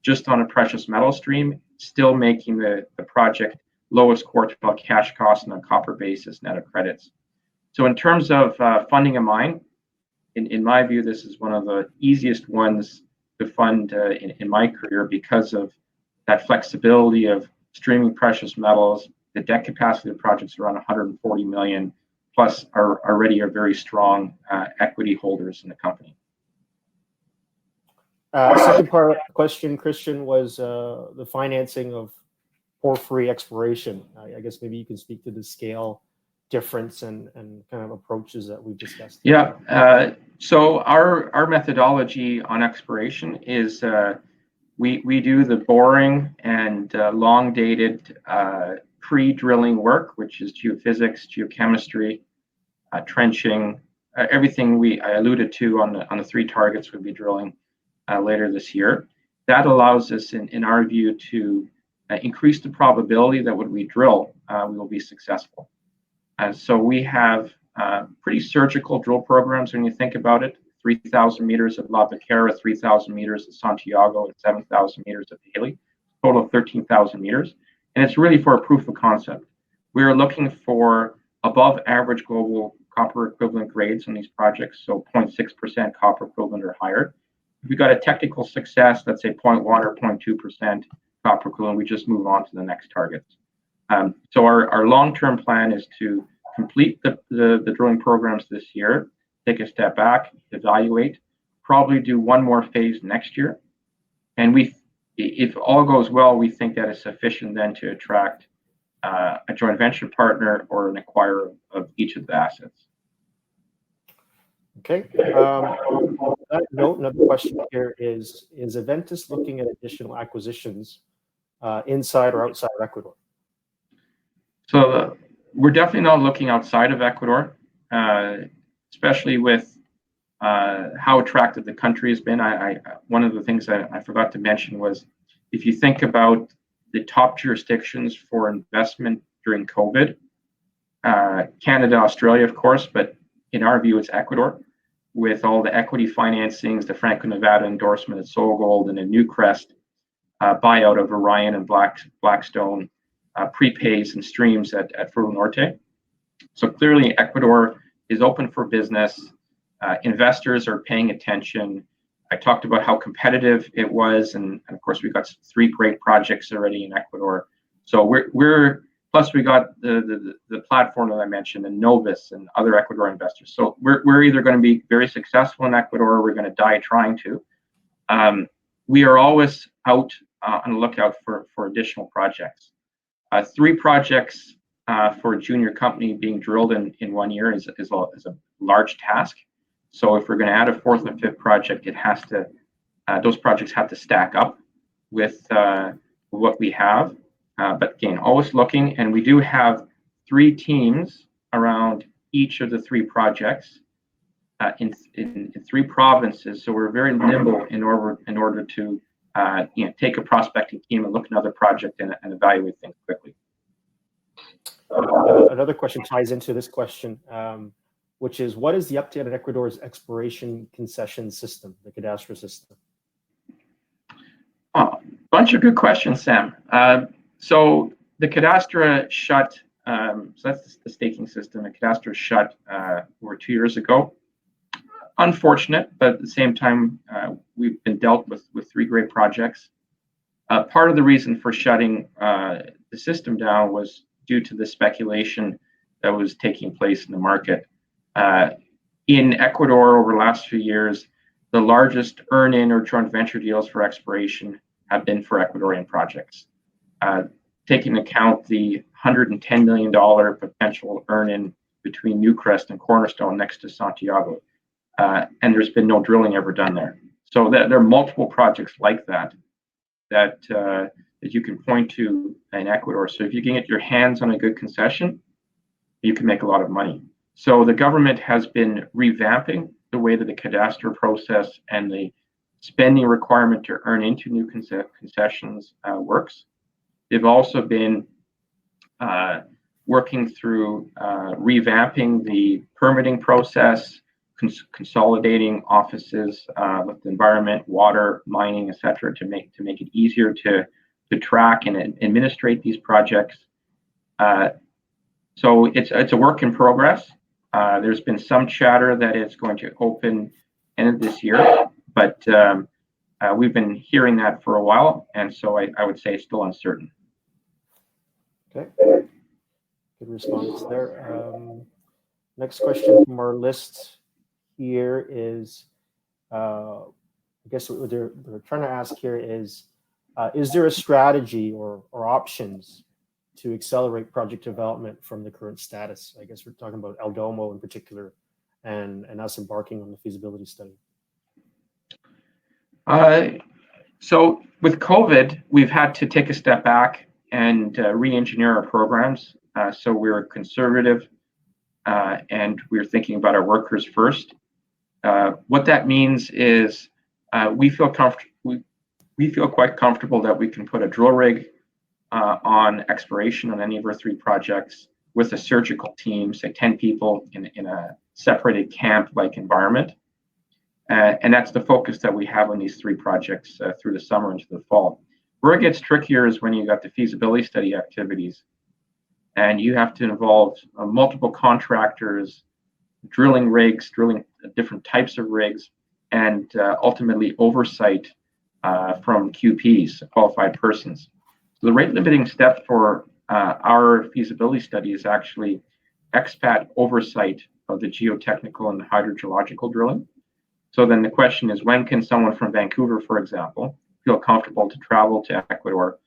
just on a precious metal stream, still making the project lowest quartile cash cost on a copper basis net of credits. So in terms of funding a mine, in my view, this is one of the easiest ones to fund in my career, because of that flexibility of streaming precious metals. The debt capacity of the project is around 140 million, plus already are very strong equity holders in the company. Second part of the question, Christian, was the financing of porphyry exploration. I guess maybe you can speak to the scale difference and kind of approaches that we've discussed. Yeah. So our methodology on exploration is we do the boring and long-dated pre-drilling work, which is geophysics, geochemistry, trenching, everything I alluded to on the 3 targets we'll be drilling later this year. That allows us, in our view, to increase the probability that when we drill, we will be successful. So we have pretty surgical drill programs when you think about it. 3,000 meters at La Vaquera, 3,000 meters at Santiago, and 7,000 meters at Pijilí, total of 13,000 meters. And it's really for a proof of concept. We're looking for above average global copper equivalent grades on these projects, so 0.6% copper equivalent or higher. If we got a technical success, let's say 0.1 or 0.2% copper equivalent, we just move on to the next targets. So our long-term plan is to complete the drilling programs this year, take a step back, evaluate, probably do one more phase next year. And if all goes well, we think that is sufficient then to attract a joint venture partner or an acquirer of each of the assets. Okay. On that note, another question here is Adventus looking at additional acquisitions inside or outside of Ecuador? So we're definitely not looking outside of Ecuador, especially with how attractive the country has been. One of the things I forgot to mention was, if you think about the top jurisdictions for investment during COVID, Canada, Australia, of course, but in our view, it's Ecuador, with all the equity financings, the Franco-Nevada endorsement at SolGold and a Newcrest buyout of Orion and Blackstone, prepays and streams at Fruto Norte. So clearly, Ecuador is open for business. Investors are paying attention. I talked about how competitive it was, and of course, we've got 3 great projects already in Ecuador. So we're plus we got the platform that I mentioned, and Novus and other Ecuador investors. So we're either going to be very successful in Ecuador, or we're going to die trying to. We are always out on the lookout for additional projects. 3 projects for a junior company being drilled in 1 year is a large task. So if we're going to add a 4th and 5th project, it has to those projects have to stack up with what we have. But again, always looking, and we do have 3 teams around each of the 3 projects in 3 provinces. So we're very nimble in order to take a prospecting team and look at another project and evaluate things quickly. Another question ties into this question, which is, what is the update on Ecuador's exploration concession system, the cadastral system? Oh, bunch of good questions, Sam. So the cadastra shut, so that's the staking system. The cadastra shut over 2 years ago. Unfortunate, but at the same time, we've been dealt with 3 great projects. Part of the reason for shutting the system down was due to the speculation that was taking place in the market. In Ecuador, over the last few years, the largest earn-in or joint venture deals for exploration have been for Ecuadorian projects. Taking into account the $110 million potential earn-in between Newcrest and Cornerstone next to Santiago. And there's been no drilling ever done there. So there are multiple projects like that you can point to in Ecuador. So if you can get your hands on a good concession, you can make a lot of money. So the government has been revamping the way that the cadastral process and the spending requirement to earn into new concessions works. They've also been working through revamping the permitting process, consolidating offices with the environment, water, mining, etc., to make it easier to track and administrate these projects. So it's a work in progress. There's been some chatter that it's going to open end of this year, but we've been hearing that for a while, and so I would say it's still uncertain. Okay, good response there. Next question from our list here is, I guess what they're trying to ask here is there a strategy or options to accelerate project development from the current status? I guess we're talking about El Domo in particular, and us embarking on the feasibility study. So with COVID, we've had to take a step back and re-engineer our programs. So we're conservative, and we're thinking about our workers first. What that means is we feel quite comfortable that we can put a drill rig on exploration on any of our 3 projects with a surgical team, say 10 people in a separated camp-like environment. And that's the focus that we have on these 3 projects through the summer into the fall. Where it gets trickier is when you got the feasibility study activities, and you have to involve multiple contractors, drilling rigs, drilling different types of rigs, and ultimately oversight from QPs, qualified persons. So the rate limiting step for our feasibility study is actually expat oversight of the geotechnical and hydrogeological drilling. So then the question is, when can someone from Vancouver, for example, feel comfortable to travel to Ecuador,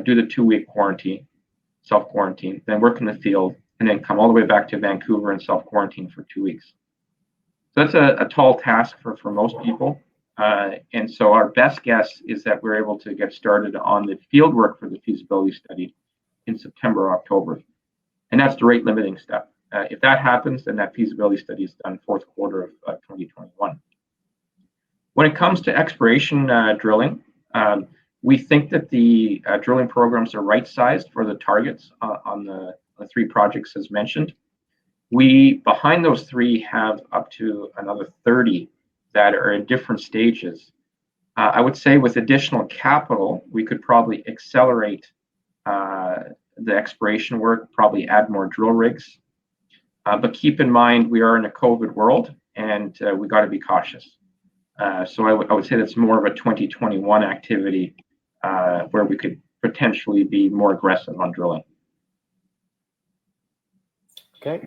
do the 2-week quarantine, self-quarantine, then work in the field, and then come all the way back to Vancouver and self-quarantine for 2 weeks? So that's a tall task for most people. And so our best guess is that we're able to get started on the field work for the feasibility study in September or October. And that's the rate limiting step. If that happens, then that feasibility study is done fourth quarter of 2021. When it comes to exploration drilling, we think that the drilling programs are right-sized for the targets on the 3 projects as mentioned. We, behind those 3, have up to another 30 that are in different stages. I would say with additional capital, we could probably accelerate the exploration work, probably add more drill rigs. But keep in mind, we are in a COVID world, and we got to be cautious. So I would say that's more of a 2021 activity where we could potentially be more aggressive on drilling. Okay.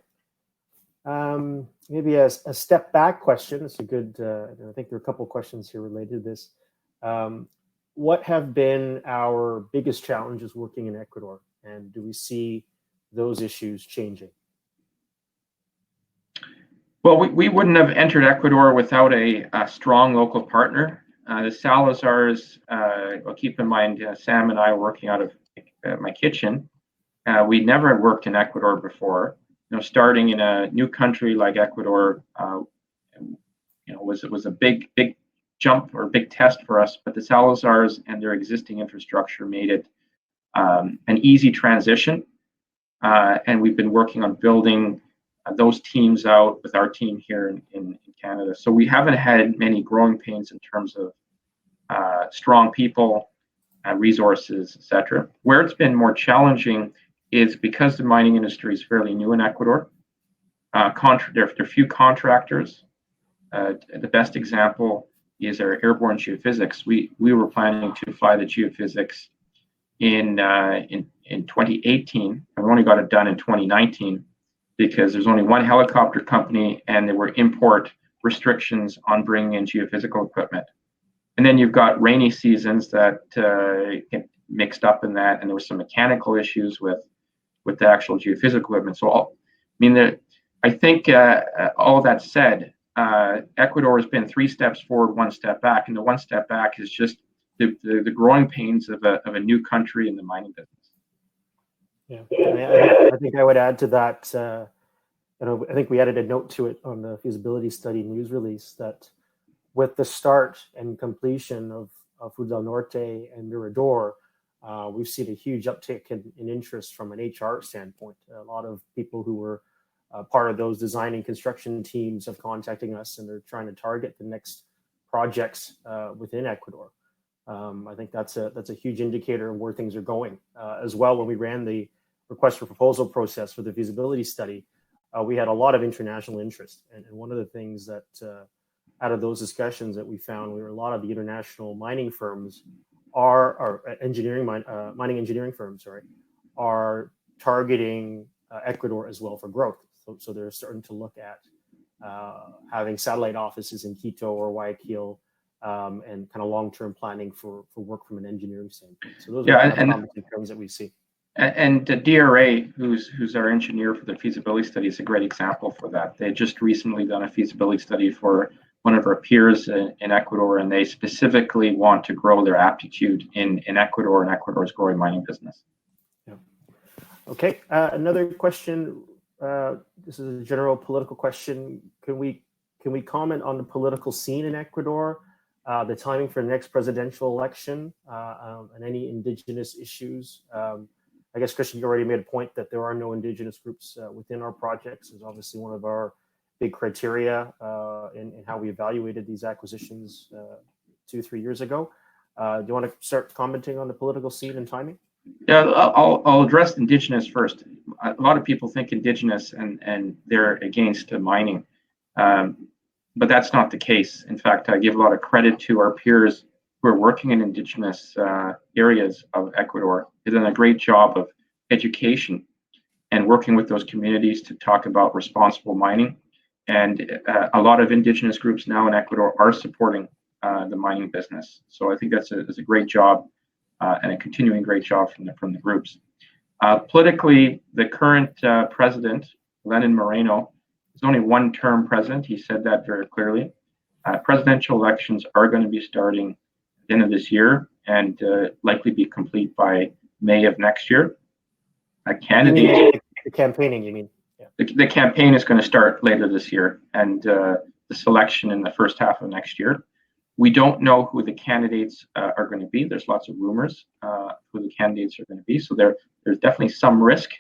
Maybe a step back question. It's a good, I think there are a couple of questions here related to this. What have been our biggest challenges working in Ecuador? And do we see those issues changing? Well, we wouldn't have entered Ecuador without a strong local partner. The Salazars, well, keep in mind, Sam and I are working out of my kitchen. We never had worked in Ecuador before. Starting in a new country like Ecuador, was a big jump or big test for us. But the Salazars and their existing infrastructure made it an easy transition. And we've been working on building those teams out with our team here in Canada. So we haven't had many growing pains in terms of strong people, resources, etc. Where it's been more challenging is because the mining industry is fairly new in Ecuador. There are few contractors. The best example is our airborne geophysics. We were planning to fly the geophysics in 2018, and we only got it done in 2019 because there's only one helicopter company, and there were import restrictions on bringing in geophysical equipment. And then you've got rainy seasons that get mixed up in that, and there were some mechanical issues with the actual geophysical equipment. So, I think all of that said, Ecuador has been 3 steps forward, 1 step back, and the 1 step back is just the growing pains of a new country in the mining business. Yeah, I think I would add to that. I think we added a note to it on the feasibility study news release that with the start and completion of Fruta del Norte and Mirador, we've seen a huge uptick in interest from an HR standpoint. A lot of people who were part of those design and construction teams have contacting us, and they're trying to target the next projects within Ecuador. I think that's a huge indicator of where things are going. As well, when we ran the request for proposal process for the feasibility study, we had a lot of international interest. And one of the things that out of those discussions that we found, a lot of the international mining firms mining engineering firms, are targeting Ecuador as well for growth. So they're starting to look at having satellite offices in Quito or Guayaquil, and kind of long-term planning for work from an engineering standpoint. So those are the promising trends that we see. And DRA, who's our engineer for the feasibility study, is a great example for that. They just recently done a feasibility study for one of our peers in Ecuador, and they specifically want to grow their aptitude in Ecuador and Ecuador's growing mining business. Yeah. Okay. Another question. This is a general political question. Can we comment on the political scene in Ecuador, the timing for the next presidential election, and any indigenous issues? I guess, Christian, you already made a point that there are no indigenous groups within our projects. It's obviously one of our big criteria in how we evaluated these acquisitions 2-3 years ago. Do you want to start commenting on the political scene and timing? Yeah, I'll address indigenous first. A lot of people think indigenous and they're against mining, but that's not the case. In fact, I give a lot of credit to our peers who are working in indigenous areas of Ecuador. They've done a great job of education and working with those communities to talk about responsible mining. And a lot of indigenous groups now in Ecuador are supporting the mining business. So I think that's a great job and a continuing great job from the groups. Politically, the current president, Lenin Moreno, There's only one term president. He said that very clearly. Presidential elections are going to be starting at the end of this year and likely be complete by May of next year. Candidates. The campaigning, you mean? Yeah. The campaign is going to start later this year, and the selection in the first half of next year. We don't know who the candidates are going to be. There's lots of rumors who the candidates are going to be. So there's definitely some risk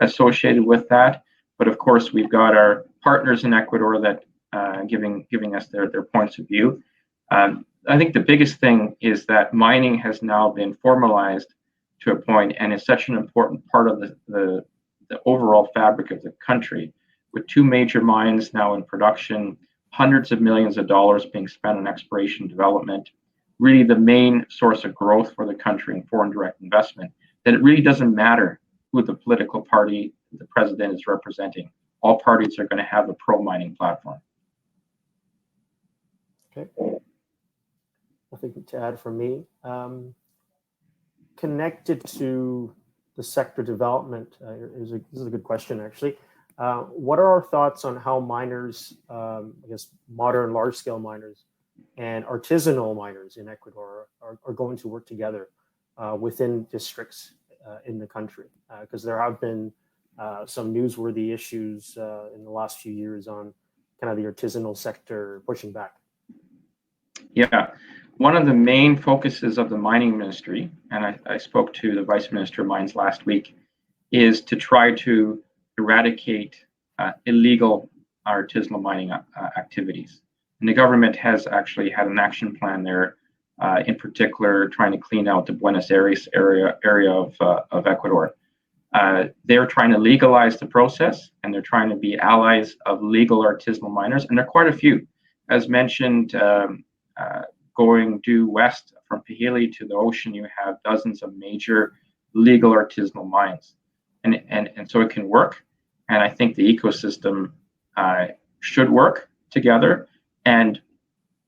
associated with that. But of course, we've got our partners in Ecuador that giving us their points of view. I think the biggest thing is that mining has now been formalized to a point, and is such an important part of the overall fabric of the country, with two major mines now in production, hundreds of millions of dollars being spent on exploration and development, really the main source of growth for the country and foreign direct investment, that it really doesn't matter who the political party the president is representing. All parties are going to have a pro-mining platform. Okay. Nothing to add from me. Connected to the sector development, this is a good question, actually. What are our thoughts on how miners, I guess modern large-scale miners and artisanal miners in Ecuador are going to work together within districts in the country? Because there have been some newsworthy issues in the last few years on kind of the artisanal sector pushing back. Yeah, one of the main focuses of the mining ministry, and I spoke to the Vice Minister of Mines last week, is to try to eradicate illegal artisanal mining activities. And the government has actually had an action plan there, in particular trying to clean out the Buenos Aires area of Ecuador. They're trying to legalize the process, and they're trying to be allies of legal artisanal miners, and there are quite a few. As mentioned, going due west from Pijilí to the ocean, you have dozens of major legal artisanal mines. And so it can work. And I think the ecosystem should work together. And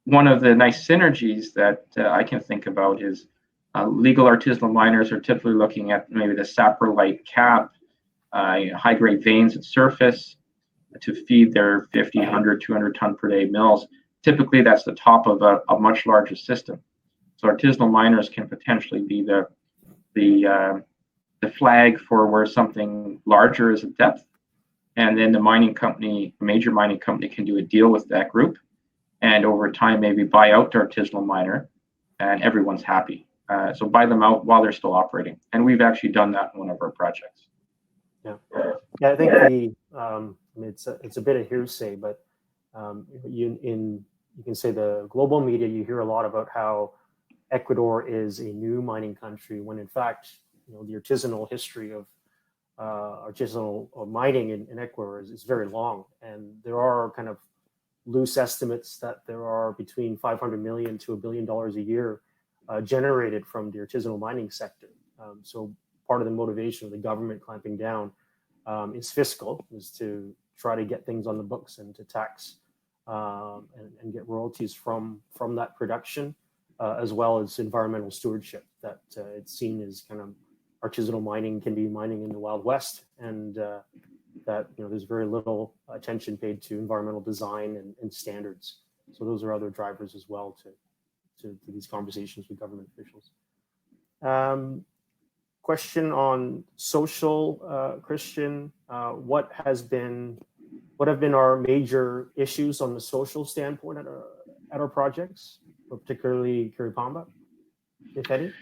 one of the nice synergies that I can think about is legal artisanal miners are typically looking at maybe the saprolite cap, high-grade veins at surface to feed their 50, 100, 200 ton per day mills. Typically, that's the top of a much larger system. So artisanal miners can potentially be the flag for where something larger is at depth, and then the mining company, a major mining company, can do a deal with that group, and over time maybe buy out the artisanal miner, and everyone's happy. So buy them out while they're still operating, and we've actually done that in one of our projects. Yeah, I think it's a bit of hearsay, but you can say the global media, you hear a lot about how Ecuador is a new mining country, when in fact, the artisanal history of artisanal mining in Ecuador is very long, and there are kind of loose estimates that there are between 500 million to $1 billion a year generated from the artisanal mining sector. So part of the motivation of the government clamping down is fiscal, is to try to get things on the books and to tax and get royalties from that production, as well as environmental stewardship, that it's seen as kind of artisanal mining can be mining in the Wild West, and that there's very little attention paid to environmental design and standards. So those are other drivers as well to these conversations with government officials. Question on social, Christian. What have been our major issues on the social standpoint at our projects, particularly Curipamba, if any?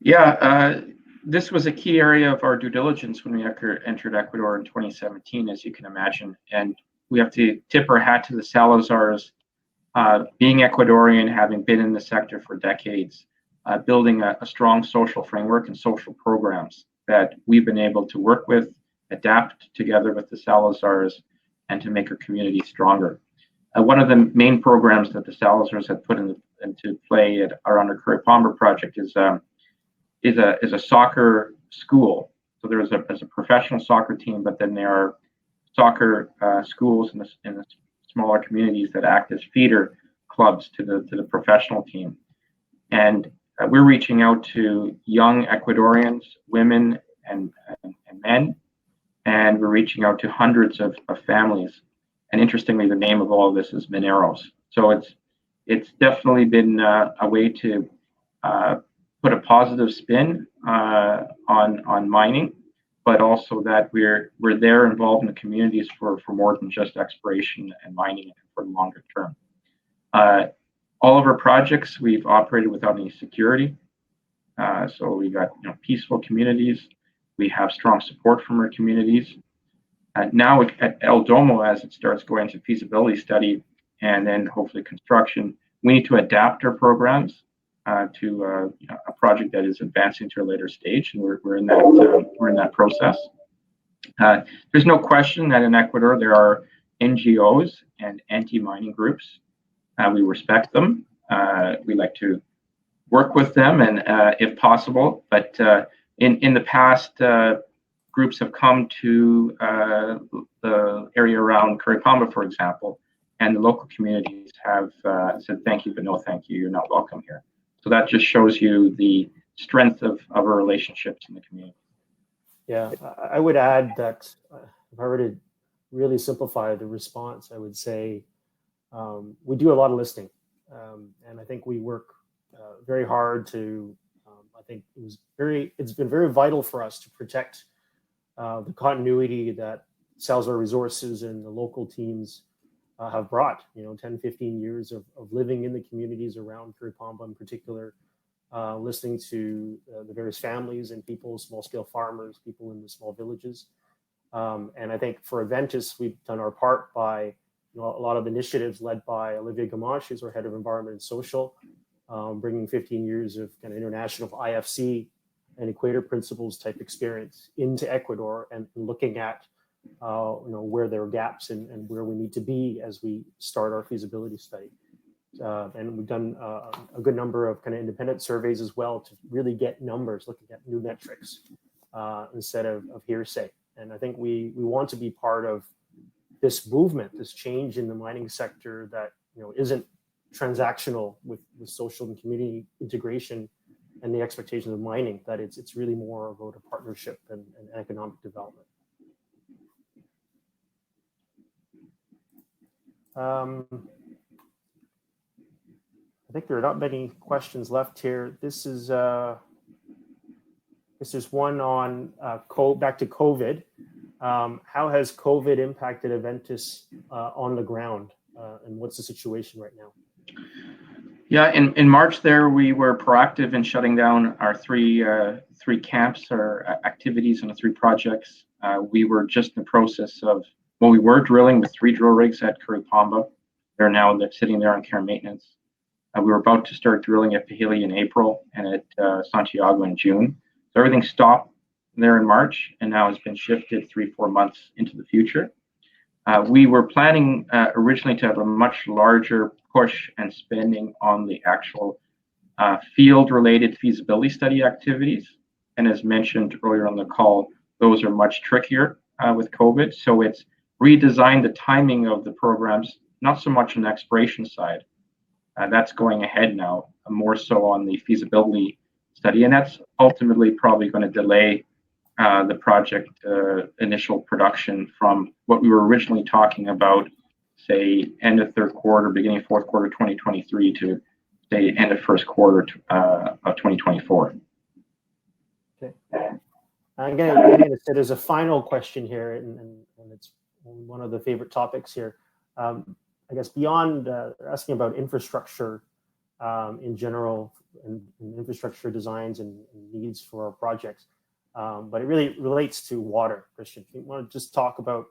Yeah, this was a key area of our due diligence when we entered Ecuador in 2017, as you can imagine. And we have to tip our hat to the Salazars, being Ecuadorian, having been in the sector for decades, building a strong social framework and social programs that we've been able to work with, adapt together with the Salazars, and to make our community stronger. One of the main programs that the Salazars have put into play at our Curipamba project is a soccer school. So there's a professional soccer team, but then there are soccer schools in the smaller communities that act as feeder clubs to the professional team. And we're reaching out to young Ecuadorians, women and men, and we're reaching out to hundreds of families And interestingly, the name of all of this is Mineros. So it's definitely been a way to put a positive spin on mining, but also that we're there involved in the communities for more than just exploration and mining for the longer term. All of our projects we've operated without any security. So we got peaceful communities. We have strong support from our communities. Now at El Domo, as it starts going to feasibility study and then hopefully construction, we need to adapt our programs to a project that is advancing to a later stage, and we're in that process. There's no question that in Ecuador there are NGOs and anti-mining groups. We respect them. We like to work with them, and if possible. But in the past, groups have come to the area around Curipamba, for example, and the local communities have said thank you, but no thank you. You're not welcome here. So that just shows you the strength of our relationships in the community. Yeah, I would add that if I were to really simplify the response, I would say we do a lot of listening, and I think we work very hard to. I think it's been very vital for us to protect the continuity that Salazar Resources and the local teams have brought. 10, 15 years of living in the communities around Curipamba in particular, listening to the various families and people, small-scale farmers, people in the small villages. And I think for Adventus, we've done our part by a lot of initiatives led by Olivier Gamache, who's our head of environment and social, bringing 15 years of kind of international IFC and Equator Principles type experience into Ecuador and looking at where there are gaps and where we need to be as we start our feasibility study. And we've done a good number of kind of independent surveys as well to really get numbers, looking at new metrics instead of hearsay. And I think we want to be part of this movement, this change in the mining sector that isn't transactional with social and community integration and the expectations of mining, that it's really more about a partnership and economic development. I think there are not many questions left here. This is one on back to COVID. How has COVID impacted Adventus on the ground, and what's the situation right now? Yeah, in March there, we were proactive in shutting down our three camps or activities on the 3 projects. We were just in the process of, we were drilling with 3 drill rigs at Curipamba. They're sitting there on care and maintenance. We were about to start drilling at Pijilí in April and at Santiago in June. So everything stopped there in March and now has been shifted 3-4 months into the future. We were planning originally to have a much larger push and spending on the actual field-related feasibility study activities. And as mentioned earlier on the call, those are much trickier with COVID. So it's redesigned the timing of the programs, not so much on the exploration side. That's going ahead now, more so on the feasibility study. And that's ultimately probably going to delay the project initial production from what we were originally talking about, say, end of 3rd quarter, beginning of 4th quarter 2023 to, say, end of 1st quarter of 2024. Okay. I'm going to say there's a final question here, and it's one of the favorite topics here. I guess beyond asking about infrastructure in general and infrastructure designs and needs for our projects, but it really relates to water. Christian, do you want to just talk about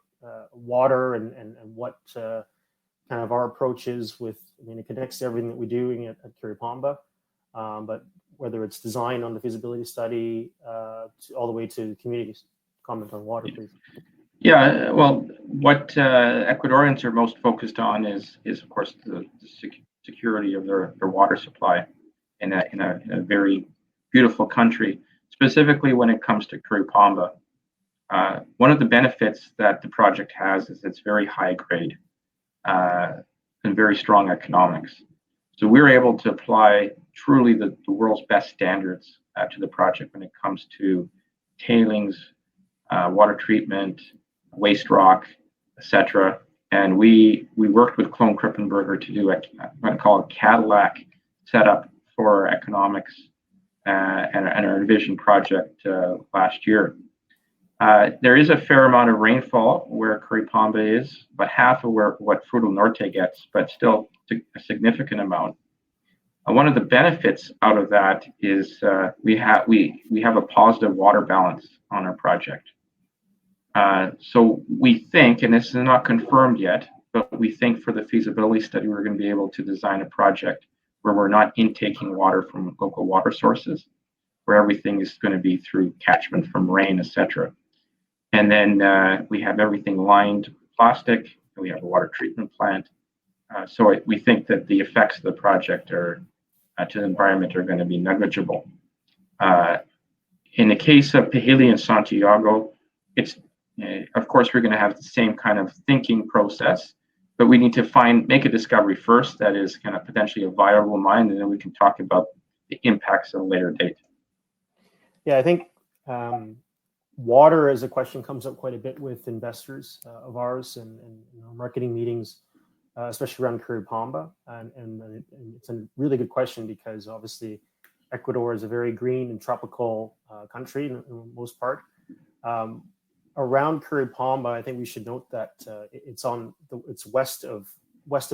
water and what kind of our approach is with, it connects to everything that we're doing at Curipamba, but whether it's design on the feasibility study all the way to communities. Comment on water, please. Yeah, well, what Ecuadorians are most focused on is of course the security of their water supply in a very beautiful country, specifically when it comes to Curipamba. One of the benefits that the project has is it's very high grade and very strong economics. So we're able to apply truly the world's best standards to the project when it comes to tailings, water treatment, waste rock, etc., And we worked with Clone Krippenberger to do what I call a Cadillac setup for economics and our Envision project last year. There is a fair amount of rainfall where Curipamba is, but half of what Fruto Norte gets, but still a significant amount. One of the benefits out of that is we have a positive water balance on our project. So we think, and this is not confirmed yet, but we think for the feasibility study, we're going to be able to design a project where we're not intaking water from local water sources, where everything is going to be through catchment from rain, etc. And then we have everything lined with plastic, and we have a water treatment plant. So we think that the effects of the project to the environment are going to be negligible. In the case of Pijilí and Santiago, it's of course we're going to have the same kind of thinking process, but we need to make a discovery first that is kind of potentially a viable mine, and then we can talk about the impacts at a later date. Yeah, I think water as a question comes up quite a bit with investors of ours and marketing meetings, especially around Curipamba. And it's a really good question because obviously Ecuador is a very green and tropical country in the most part. Around Curipamba, I think we should note that it's west of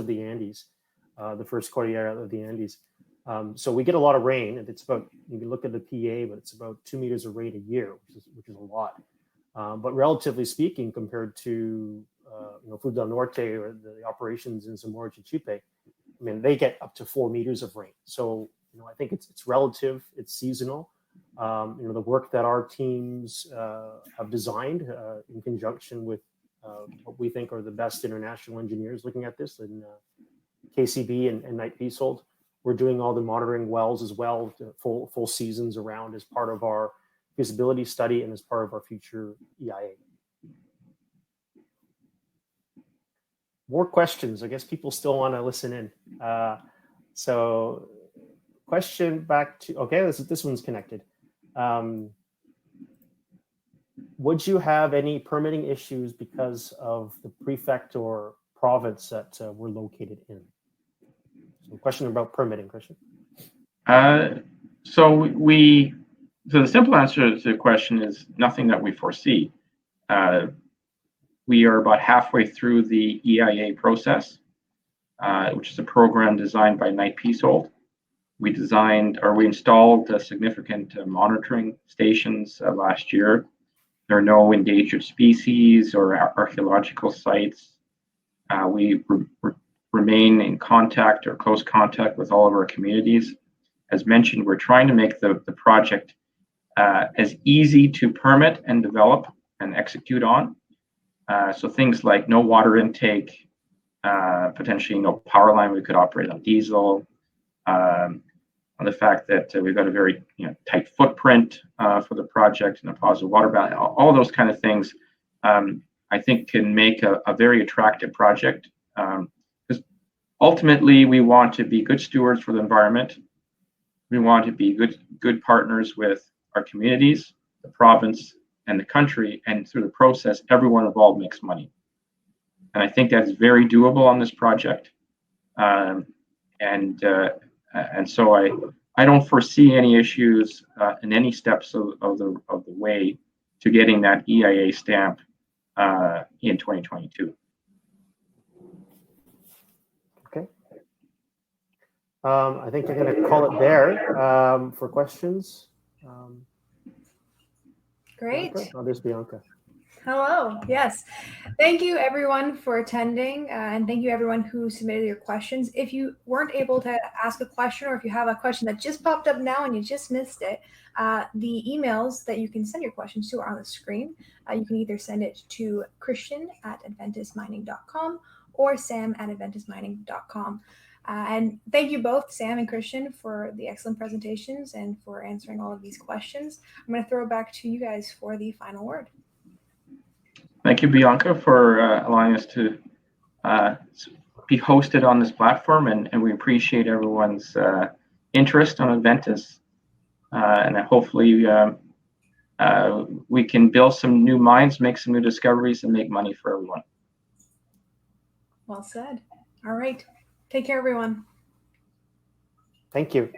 the Andes, the first Cordillera of the Andes. So we get a lot of rain, and it's about, you can look at the PA, but it's about 2 meters of rain a year, which is a lot. But relatively speaking, compared to Fruto del Norte or the operations in Zamora Chinchipe, I mean, they get up to 4 meters of rain. So I think it's relative, it's seasonal. The work that our teams have designed in conjunction with what we think are the best international engineers looking at this, and KCB and Knight Piésold. We're doing all the monitoring wells as well, full seasons around as part of our feasibility study and as part of our future EIA. More questions. I guess people still want to listen in. So question back to, okay, this one's connected. Would you have any permitting issues because of the prefect or province that we're located in? So question about permitting, Christian. So the simple answer to the question is nothing that we foresee. We are about halfway through the EIA process, which is a program designed by Knight Piésold. We installed significant monitoring stations last year. There are no endangered species or archaeological sites. We remain in contact or close contact with all of our communities. As mentioned, we're trying to make the project as easy to permit and develop and execute on. So things like no water intake, potentially no power line, we could operate on diesel. On the fact that we've got a very tight footprint for the project and a positive water balance, all those kind of things, I think can make a very attractive project. Because ultimately, we want to be good stewards for the environment. We want to be good partners with our communities, the province, and the country. And through the process, everyone involved makes money. And I think that's very doable on this project. And so I don't foresee any issues in any steps of the way to getting that EIA stamp in 2022. Okay. I think I'm going to call it there for questions. Great. Oh, there's Bianca. Hello. Yes. Thank you, everyone, for attending. And thank you, everyone who submitted your questions. If you weren't able to ask a question, or if you have a question that just popped up now and you just missed it, the emails that you can send your questions to are on the screen. You can either send it to Christian@adventusmining.com or Sam@adventusmining.com. And thank you both, Sam and Christian, for the excellent presentations and for answering all of these questions. I'm going to throw it back to you guys for the final word. Thank you, Bianca, for allowing us to be hosted on this platform, and we appreciate everyone's interest on Adventus. And hopefully we can build some new mines, make some new discoveries, and make money for everyone. Well said. All right. Take care, everyone. Thank you.